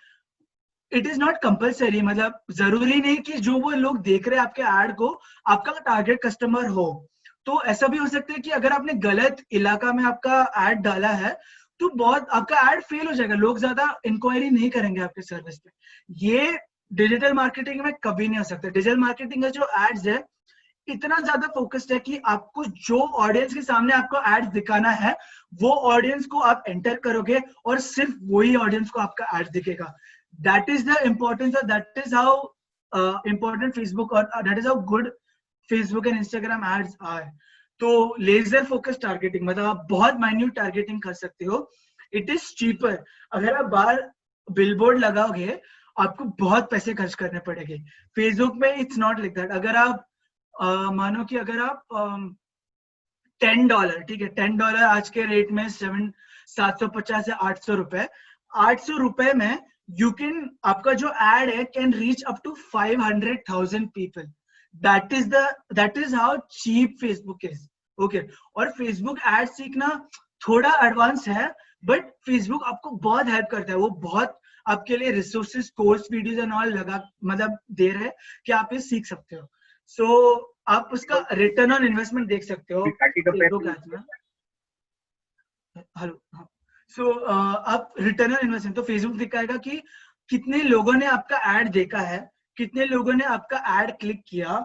it is not compulsory, मतलब जरूरी नहीं कि जो वो लोग देख रहे हैं आपके एड को आपका टारगेट कस्टमर हो। तो ऐसा भी हो सकता है कि अगर आपने गलत इलाका में आपका एड डाला है, तो बहुत आपका एड फेल हो जाएगा, लोग ज्यादा इंक्वायरी नहीं करेंगे आपके सर्विस पे। ये डिजिटल मार्केटिंग में कभी नहीं हो सकता। डिजिटल मार्केटिंग का जो एड्स है इतना ज्यादा फोकस्ड है कि आपको जो ऑडियंस के सामने आपको एड्स दिखाना है, वो ऑडियंस को आप एंटर करोगे और सिर्फ वही ऑडियंस को आपका एड्स दिखेगा। That is the importance, that is how important Facebook, और that is how good Facebook and Instagram ads are. तो लेजर फोकस टारगेटिंग, मतलब आप बहुत माइन्यूट टारगेटिंग कर सकते हो। It is cheaper. अगर आप बाहर बिलबोर्ड लगाओगे, आपको बहुत पैसे खर्च करने पड़ेंगे। फेसबुक में इट्स नॉट लाइक दैट। अगर आप मानो कि अगर आप $10, ठीक है, $10 आज के रेट में 750 या 800 रुपए, 800 रुपए में यू कैन, आपका जो एड है can reach up to 500,000 people. That is how cheap Facebook is. Okay, और फेसबुक एड सीखना थोड़ा एडवांस है, बट फेसबुक आपको बहुत हेल्प करता है. वो बहुत आपके लिए resources, course videos and all लगा, मतलब दे रहे हैं कि आप ये सीख सकते हो. सो आप उसका रिटर्न ऑन इन्वेस्टमेंट देख सकते हो फेसबुक एड्स में. हेलो, हाँ. सो आप रिटर्न ऑन इन्वेस्टमेंट, तो फेसबुक दिखाएगा कि कितने लोगों ने आपका एड देखा है, कितने लोगों ने आपका एड क्लिक किया,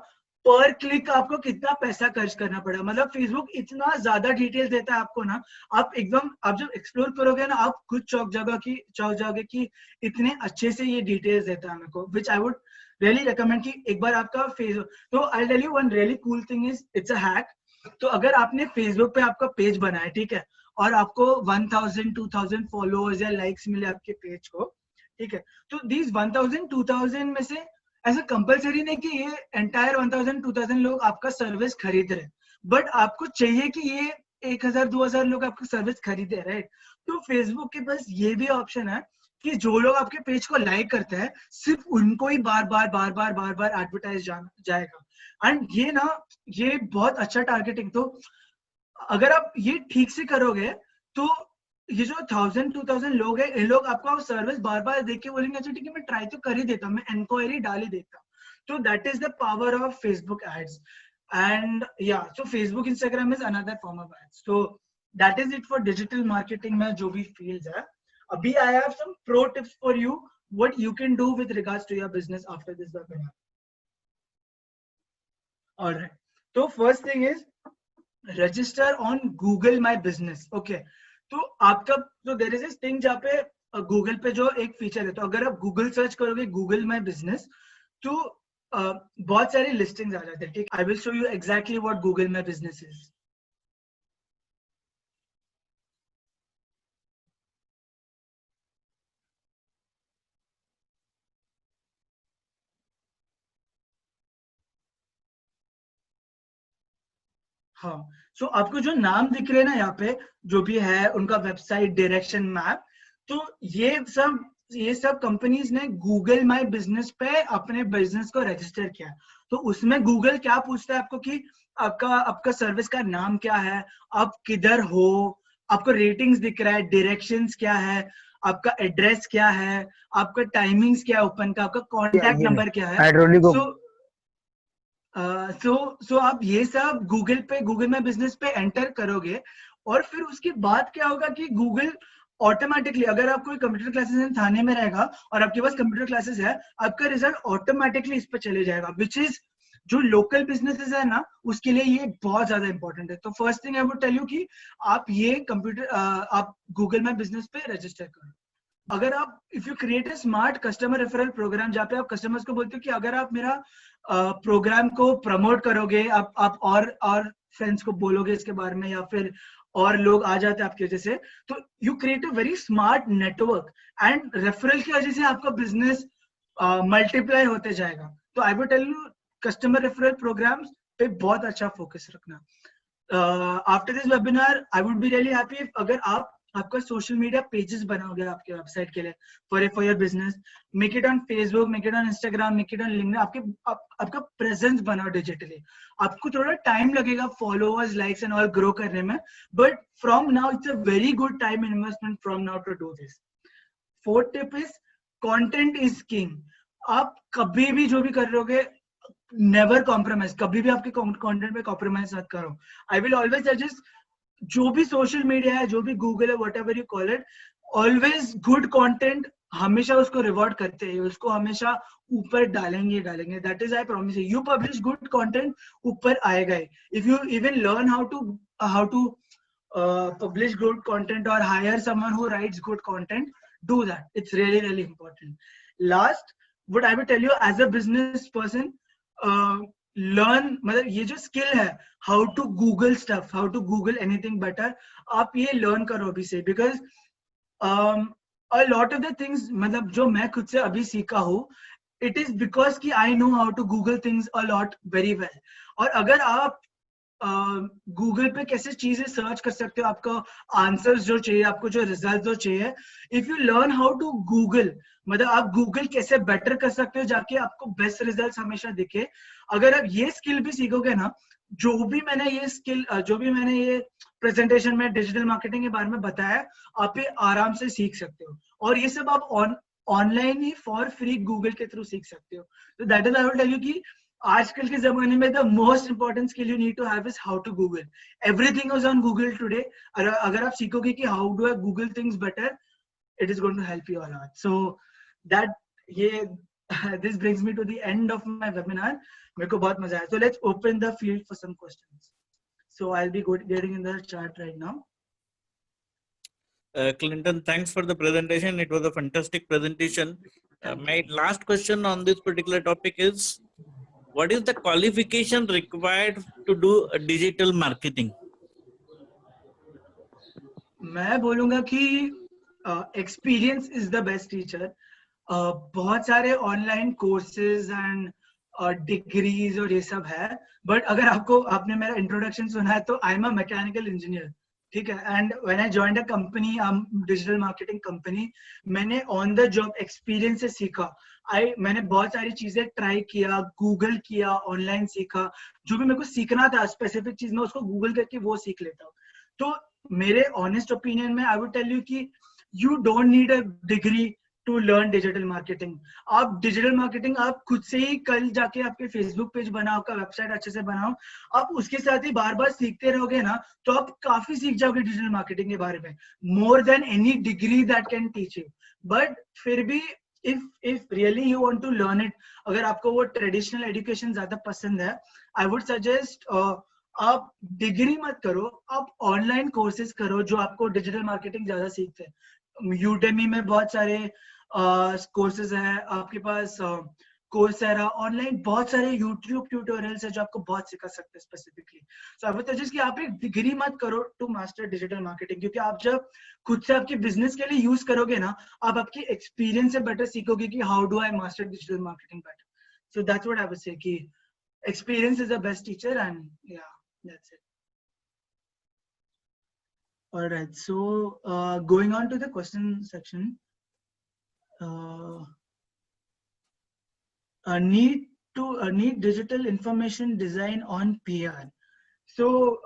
पर क्लिक आपको कितना पैसा खर्च करना पड़ा. मतलब फेसबुक इतना ज्यादा डिटेल देता है आपको ना, आप एकदम, आप जब एक्सप्लोर करोगे ना, आप खुद चौंक जाओगे कि इतने अच्छे से ये डिटेल्स देता है मेरे को, which I would really recommend कि एक बार आपका फेसबुक. तो I tell you one really cool thing is, it's a hack. तो अगर आपने फेसबुक पे आपका पेज बनाया, ठीक है, और आपको 1000 2000 फॉलोअर्स या लाइक्स मिले आपके पेज को, ठीक है, तो दीज 1000 2000 में से ऐसा कंपलसरी नहीं कि ये एंटायर 1000 2000 लोग आपका सर्विस खरीद रहे, बट आपको चाहिए कि ये 1000 2000 लोग आपकी सर्विस खरीदे, राइट. तो फेसबुक के पास ये भी ऑप्शन है कि जो लोग आपके पेज को लाइक करते हैं, सिर्फ उनको ही बार बार एडवर्टाइज जाएगा. एंड ये ना, ये बहुत अच्छा टारगेटिंग. तो अगर आप ये ठीक से करोगे, तो ये जो 1000 2000 लोग हैं, इन लोग आपका सर्विस बार बार देख के बोलेंगे अच्छा ठीक है मैं ट्राई तो कर ही देता हूँ, मैं इंक्वायरी डाल ही देता. तो that is the power of Facebook ads. And yeah, so Facebook Instagram is another form of ads. So that is it for digital marketing में जो भी फील्ड्स है. अभी I have some pro tips for you what you can do with regards to your business after this webinar. Alright, तो first thing is register on Google my business. Okay, तो आपका, तो there is this thing जहाँ पे Google पे जो एक feature है, तो अगर आप गूगल सर्च करोगे गूगल माई बिजनेस, तो बहुत सारी लिस्टिंग्स आ जाते हैं. ठीक, आई will show you exactly what Google my business is. हाँ, सो आपको जो नाम दिख रहे हैं ना यहाँ पे, जो भी है उनका वेबसाइट, डायरेक्शन, मैप, तो ये सब कंपनीज ने गूगल माई बिजनेस पे अपने बिजनेस को रजिस्टर किया. तो उसमें गूगल क्या पूछता है आपको कि आपका सर्विस का नाम क्या है, आप किधर हो, आपको रेटिंग्स दिख रहा है, डायरेक्शंस क्या है, आपका एड्रेस क्या है, आपका टाइमिंग्स क्या है ओपन का, आपका कॉन्टैक्ट नंबर क्या है. सो आप ये सब गूगल माई बिजनेस पे एंटर करोगे, और फिर उसके बाद क्या होगा कि गूगल ऑटोमेटिकली, अगर आप कोई कंप्यूटर क्लासेस थाने में रहेगा और आपके पास कंप्यूटर क्लासेस है, आपका रिजल्ट ऑटोमेटिकली इस पे चले जाएगा, विच इज जो लोकल बिजनेसेस है ना, उसके लिए ये बहुत ज्यादा इंपॉर्टेंट है. तो first thing I would tell you कि आप ये आप गूगल माई बिजनेस पे रजिस्टर करो. अगर आप, if you create a smart customer referral program, जहाँ पे आप कस्टमर्स को बोलते हो कि अगर आप मेरा प्रोग्राम को प्रमोट करोगे, आप और फ्रेंड्स को बोलोगे इसके बारे में, या फिर और लोग आ जाते हैं आपकी वजह से, तो you create a very smart network, and referral की वजह से आपका बिजनेस मल्टीप्लाई होते जाएगा. तो I would tell you customer referral programs पे बहुत अच्छा फोकस रखना. After this webinar I would be really happy अगर आप आपका सोशल मीडिया पेजेस बनाओगे आपके वेबसाइट के लिए, for your business. Make it on Facebook, make it on Instagram, make it on LinkedIn. आपका प्रेजेंस बनाओ डिजिटली. आपको थोड़ा टाइम लगेगा followers, likes and all grow करने में, but from now it's a very good time investment from now to do this. Fourth tip is content is king. आप कभी भी जो भी कर रहोगे, नेवर कॉम्प्रोमाइज, कभी भी आपके कंटेंट पे कॉम्प्रोमाइज मत करो. आई विल ऑलवेज सजेस्ट, जो भी सोशल मीडिया है, जो भी गूगल है, whatever you call it, always good content हमेशा उसको रिवॉर्ड करते हैं, उसको हमेशा ऊपर डालेंगे. That is I promise you. You publish good content, ऊपर आएगा ही. If you even learn how to publish good content or hire someone who writes good content, do that. It's really important. Last, what I will tell you as a business person, learn, मतलब ये जो skill है, how to Google stuff, how to Google anything better, आप ये learn करो अभी से. Because a lot of the things, मतलब जो मैं खुद से अभी सीखा हूँ, it is because कि I know how to Google things a lot very well. और अगर आप गूगल पे कैसे चीजें सर्च कर सकते हो, आपका आंसर्स जो चाहिए, आपको जो रिजल्ट जो चाहिए, if you learn how to Google, मतलब आप गूगल कैसे बेटर कर सकते हो जाके आपको बेस्ट रिजल्ट्स हमेशा दिखे, अगर आप ये स्किल भी सीखोगे ना, जो भी मैंने ये प्रेजेंटेशन में डिजिटल मार्केटिंग के बारे में बताया, आप ये आराम से सीख सकते हो, और ये सब आप ऑनलाइन ही फॉर फ्री गूगल के थ्रू सीख सकते हो। तो that is I will tell you कि आजकल के जमाने में the most important skill you need to have is how to Google. Everything is on Google today. अगर आप सीखोगे कि how do I Google things better, it is going to help you a lot. So that this brings me to the end of my webinar. मेरे को बहुत मजा आया. So let's open the field for some questions. So I'll be getting in the chat right now. Clinton, thanks for the presentation. It was a fantastic presentation. My last question on this particular topic is, what is the qualification required to do a digital marketing? मैं बोलूंगा कि experience is the best teacher. बहुत सारे online courses and degrees और ये सब है, but अगर आपने मेरा इंट्रोडक्शन सुना है तो I am a mechanical engineer, ठीक है। And when I joined a company, digital marketing company, मैंने ऑन द जॉब एक्सपीरियंस से सीखा। मैंने बहुत सारी चीजें ट्राई किया, गूगल किया, ऑनलाइन सीखा, जो भी मेरे को सीखना था स्पेसिफिक चीज में उसको गूगल करके वो सीख लेता हूँ। तो मेरे ऑनेस्ट ओपिनियन में आई वुड टेल यू कि you don't need a degree to learn digital marketing. आप डिजिटल मार्केटिंग आप खुद से ही कल जाके आपके फेसबुक पेज बनाओ, आपका वेबसाइट अच्छे से बनाओ, आप उसके साथ ही बार बार सीखते रहोगे ना, तो आप काफी सीख जाओगे डिजिटल मार्केटिंग के बारे में, more than any degree that can teach you. But फिर भी if really you want to learn it, अगर आपको वो ट्रेडिशनल एजुकेशन ज्यादा पसंद है, आई वुड सजेस्ट आप डिग्री मत करो, आप ऑनलाइन कोर्सेज करो जो आपको डिजिटल मार्केटिंग ज्यादा सीखते हैं। यूडेमी में बहुत सारे कोर्सेज हैं, आपके पास कोर्सेरा, ऑनलाइन बहुत सारे यूट्यूब ट्यूटोरियल्स है जो आपको बहुत सिखा सकते हैं specifically. So I would suggest कि आप एक डिग्री मत करो टू मास्टर डिजिटल मार्केटिंग, क्योंकि आप जब खुद से आपके बिजनेस के लिए यूज करोगे ना, आप आपकी एक्सपीरियंस से बेटर सीखोगे कि how do I master digital marketing better. So that's what I would say कि experience is the best teacher, and yeah, that's it. All right, so going on to the question section, need digital information design on PR. So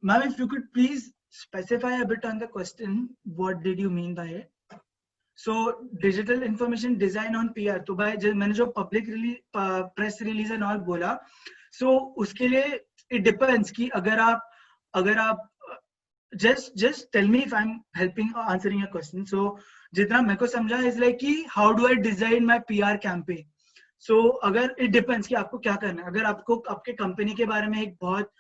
ma'am, if you could please specify a bit on the question, what did you mean by it? So digital information design on PR, तो भाई मैंने जो public press release and all बोला, so उसके लिए it depends कि अगर आप just tell me if I'm helping or answering your question. So जितना मेरे को समझा is like कि how do I design my PR campaign. So अगर it depends कि आपको क्या करना है, अगर आपको आपके कंपनी के बारे में एक बहुत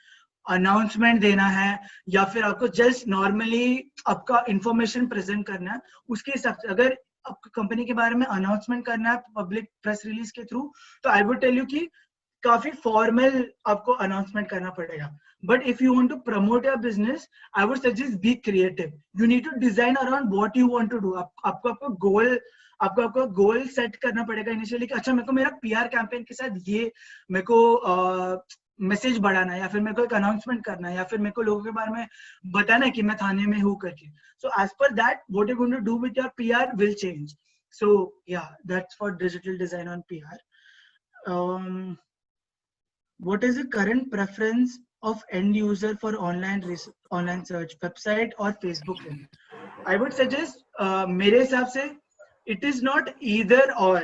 अनाउंसमेंट देना है, या फिर आपको जस्ट नॉर्मली आपका इंफॉर्मेशन प्रेजेंट करना है, उसके हिसाब से अगर आपको कंपनी के बारे में अनाउंसमेंट करना है पब्लिक प्रेस रिलीज के थ्रू, तो आई वुड टेल यू कि काफी फॉर्मल आपको अनाउंसमेंट करना पड़ेगा। But if you want to promote your business, I would suggest be creative. You need to design around what you want to do. आपको goal set करना पड़ेगा initially कि अच्छा मेरे को मेरा पीआर कैंपेन के साथ ये मेरे को मैसेज बढ़ाना है, या फिर मेरे को एक अनाउंसमेंट करना है, या फिर मेरे को लोगों के बारे में बताना है कि मैं थाने में हूँ करके। So as per that what you going to do with your PR will change. So yeah that's for digital design on PR. What is the current preference of end user for online search, website और Facebook link? I would suggest मेरे हिसाब से it is not either or,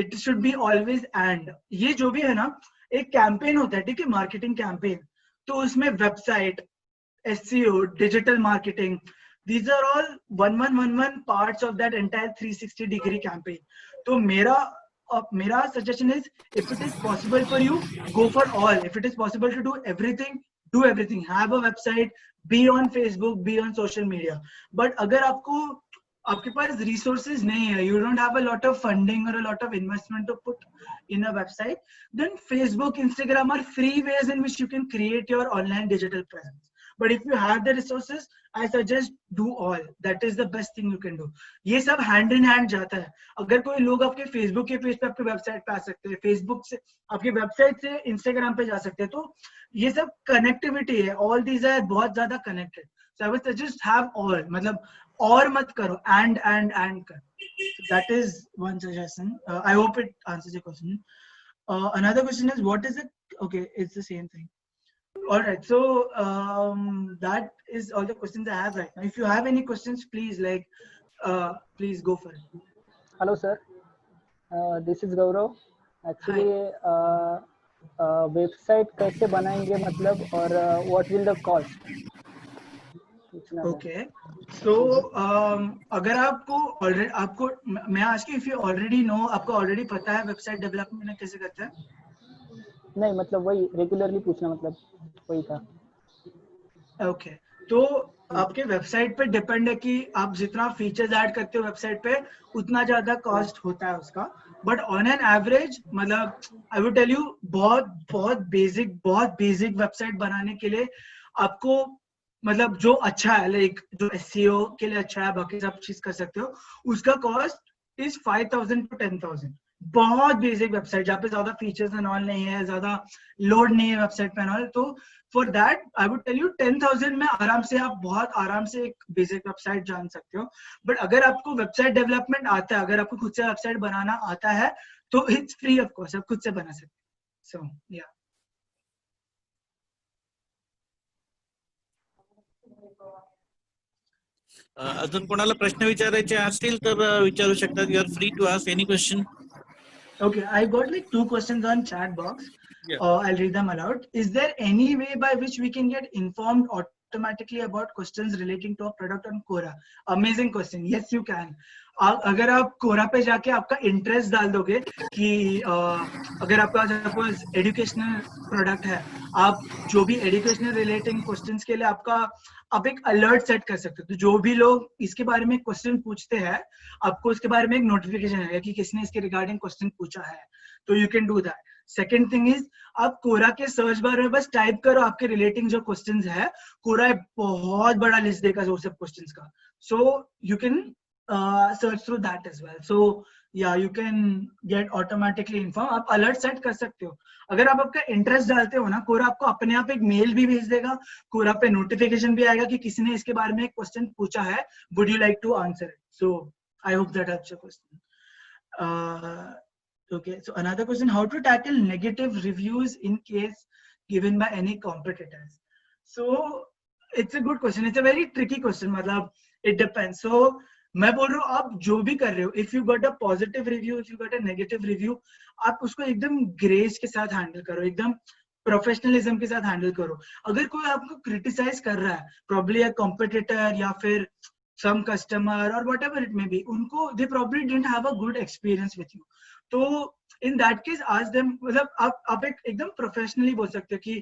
it should be always and। ये जो भी है ना, एक कैंपेन होता है, ठीक है, मार्केटिंग कैंपेन, तो उसमें website, SEO, digital marketing, these are all one parts of that entire 360 degree campaign. तो मेरा suggestion is, if it is possible for you, go for all. If it is possible to do everything, do everything. Have a website, be on Facebook, be on social media. But अगर आपके पास resources नहीं है, you don't have a lot of funding or a lot of investment to put in a website, then Facebook, Instagram are free ways in which you can create your online digital presence. but if you have the resources, I suggest do all. That is the best thing you can do. ये सब hand in hand जाता है. अगर कोई लोग आपके Facebook के page पे आपके वेबसाइट पे आ सकते हैं, Facebook से आपके वेबसाइट से Instagram पे जा सकते हैं, तो ये सब कनेक्टिविटी है. All these are बहुत ज्यादा connected. So I would suggest have all. मतलब और मत करो, and कर. So that is one suggestion. I hope it answers your question. Another question is, what is it? Okay, it's the same thing. All right, so that is all the questions I have right now. If you have any questions, please please go for it. Hello sir, this is Gaurav. Actually, website कैसे बनाएंगे मतलब, और what will the cost? Okay, so अगर आपको मैं आज के if you already know, आपको already पता है वेबसाइट डेवलपमेंट कैसे करते हैं? नहीं मतलब वही रेगुलरली पूछना, मतलब वही था. ओके, तो आपके वेबसाइट पे डिपेंड है कि आप जितना फीचर्स ऐड करते हो वेबसाइट पे उतना ज्यादा कॉस्ट होता है उसका. बट ऑन एन एवरेज मतलब आई वुड टेल यू बहुत बेसिक वेबसाइट बनाने के लिए आपको मतलब जो अच्छा है, लाइक जो एसईओ के लिए अच्छा है, बाकी सब चीज कर सकते हो, उसका कॉस्ट इज 5,000 to 10,000. बहुत बेसिक वेबसाइट जहाँ पे ज्यादा फीचर्स एंड ऑल नहीं है, ज्यादा लोड नहीं है वेबसाइट पे ऑल, तो for that I would tell you 10,000 में आराम से आप बहुत आराम से एक बेसिक वेबसाइट जान सकते हो. बट अगर आपको वेबसाइट डेवलपमेंट आता है, अगर आपको खुद से वेबसाइट बनाना आता है, तो इट्स फ्री ऑफ कॉस्ट, आप खुद से बना सकते हो. सो या अजून कोणाला प्रश्न विचारायचे असतील तर विचारू शकतात. You are free to ask any question. Okay, I got like 2 questions on chat box. Yeah. I'll read them aloud. Is there any way by which we can get informed automatically about questions relating to a product on Quora? Amazing question. Yes, you can. अगर आप कोरा पे जाके आपका interest डाल दोगे कि अगर आपका सपोज एजुकेशनल प्रोडक्ट है, आप जो भी एजुकेशनल रिलेटिंग क्वेश्चंस के लिए आप एक अलर्ट सेट कर सकते हो. तो जो भी लोग इसके बारे में क्वेश्चन पूछते हैं, आपको उसके बारे में एक नोटिफिकेशन आएगा कि किसने इसके रिगार्डिंग क्वेश्चन पूछा है. तो you can do that. Second thing is, आप कोरा के सर्च बार में बस टाइप करो आपके रिलेटिंग जो क्वेश्चंस है, कोरा बहुत बड़ा लिस्ट देगा वो सब क्वेश्चंस का. So you can search through that as well. So yeah, you can get automatically informed. आप अलर्ट सेट कर सकते हो. अगर आप आपका इंटरेस्ट डालते हो ना, कोरा आपको अपने आप एक मेल भी भेज देगा, कोरा पे नोटिफिकेशन भी आएगा कि किसी ने इसके बारे में एक क्वेश्चन पूछा है, would you like to answer it? So I hope that helps your question. Okay, so another question, how to tackle negative reviews in case given by any competitors? So it's a good question. It's a very tricky question. मतलब it depends. So मैं बोल रहा हूँ, आप जो भी कर रहे हो, if you got a positive review, if you got a negative review, आप उसको एकदम ग्रेस के साथ हैंडल करो, एकदम प्रोफेशनलिज्म के साथ हैंडल करो. अगर कोई आपको क्रिटिसाइज कर रहा है, प्रॉब्ली अ कॉम्पिटिटर या फिर सम कस्टमर और व्हाटएवर इट मे बी, उनको they probably didn't have a good experience with you, तो in that case ask them, मतलब आप एकदम प्रोफेशनली बोल सकते हो कि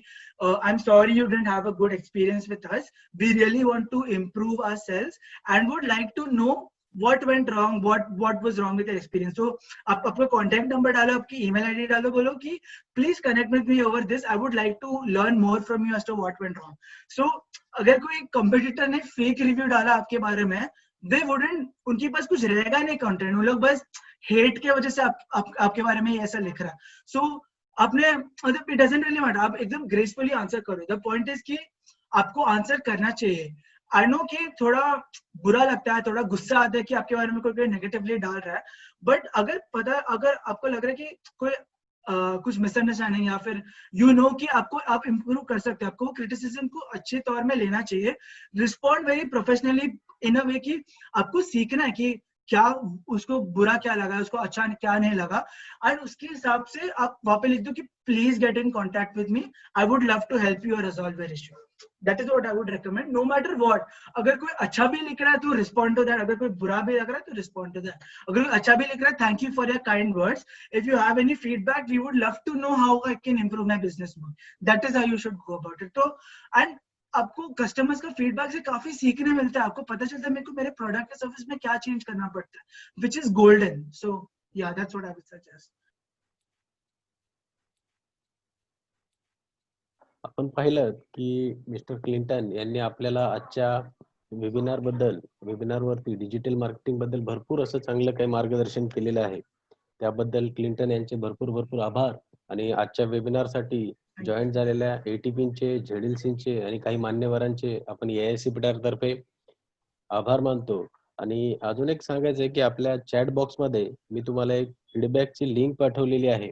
I am sorry you didn't have a good experience with us, we really want to improve ourselves and would like to know what went wrong, what was wrong with your experience. So आप अपना contact number डालो, आपकी email ID डालो, बोलो कि please connect with me over this, I would like to learn more from you as to what went wrong. So अगर कोई competitor ने fake review डाला आपके बारे में, they wouldn't, उनके पास कुछ रहेगा नहीं content, वो लोग बस hate के वजह से आपके बारे में ऐसा लिख रहा है. So आपने मतलब it doesn't really matter, आप एकदम gracefully answer करो. The point is कि आपको answer करना चाहिए. आई नो कि थोड़ा बुरा लगता है, थोड़ा गुस्सा आता है कि आपके बारे में कोई नेगेटिवली डाल रहा है, बट अगर आपको लग रहा है कि कोई कुछ मिसअंडरस्टैंडिंग या फिर यू नो कि आप इम्प्रूव कर सकते हैं, आपको क्रिटिसिज्म को अच्छे तौर में लेना चाहिए. रिस्पॉन्ड वेरी प्रोफेशनली इन अ वे कि आपको सीखना है कि क्या उसको बुरा क्या लगा, उसको अच्छा क्या नहीं लगा, एंड उसके हिसाब से आप वहां पे लिख दो कि please get in contact with me, I would love to help you resolve your issue. That is what I would recommend, no matter what. अगर कोई अच्छा भी लिख रहा है तो respond to that, अगर कोई बुरा भी लग रहा है तो respond to that. अगर कोई अच्छा भी लिख रहा है, thank you for your kind words. If you have any feedback, we would love to know how I can improve my business more. That is how you should go about it. तो and आपको customers का feedback से काफी सीखने मिलता है, आपको पता चलता है मेरे को मेरे प्रोडक्ट या सर्विस में क्या चेंज करना पड़ता है, which is golden. So yeah, that's what I would suggest. आपण पाहिलं की मिस्टर क्लिंटन यांनी आपल्याला आजच्या वेबिनारवरती डिजिटल मार्केटिंग बद्दल भरपूर असं चांगलं काही मार्गदर्शन केलेलं आहे. त्याबद्दल क्लिंटन यांचे भरपूर भरपूर आभार. आणि आजच्या वेबिनारसाठी जॉईन झालेल्या एटीपीचे, झेडएलसीचे आणि काही मान्यवरांचे आपण AICPTR तर्फे आभार मानतो. आणि अजून एक सांगायचं आहे की आपल्या चॅट बॉक्समध्ये मी तुम्हाला एक फीडबॅकची लिंक पाठवलेली आहे.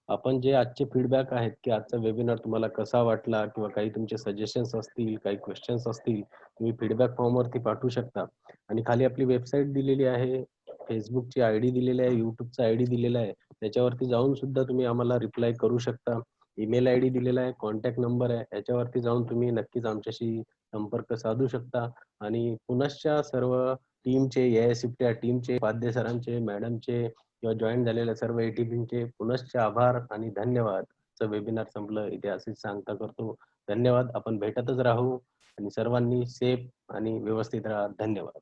आपण जे आजचे फीडबॅक आहेत की आजचा वेबिनार तुम्हाला कसा वाटला किंवा काही तुमचे सजेशन्स असतील, काही क्वेश्चन्स असतील, तुम्ही फीडबॅक फॉर्मवरती पाठवू शकता. आणि खाली आपली वेबसाईट दिलेली आहे, फेसबुकची आयडी दिलेली आहे, यूट्यूबचा आयडी दिलेला आहे. त्याच्यावरती जाऊन सुद्धा तुम्ही आम्हाला रिप्लाय करू शकता. ईमेल आयडी दिलेला आहे, कॉन्टॅक्ट नंबर आहे, याच्यावरती जाऊन तुम्ही नक्कीच आमच्याशी संपर्क साधू शकता. आणि पुनश्च सर्व टीमचे, AICPTR टीमचे, उपाध्याय मॅडमचे किंवा जॉईन झालेल्या सर्व एटीपीचे पुनश्च आभार आणि धन्यवाद. वेबिनार संपलं इथे असेच सांगता करतो. धन्यवाद. आपण भेटतच राहू आणि सर्वांनी सेफ आणि व्यवस्थित राहा. धन्यवाद.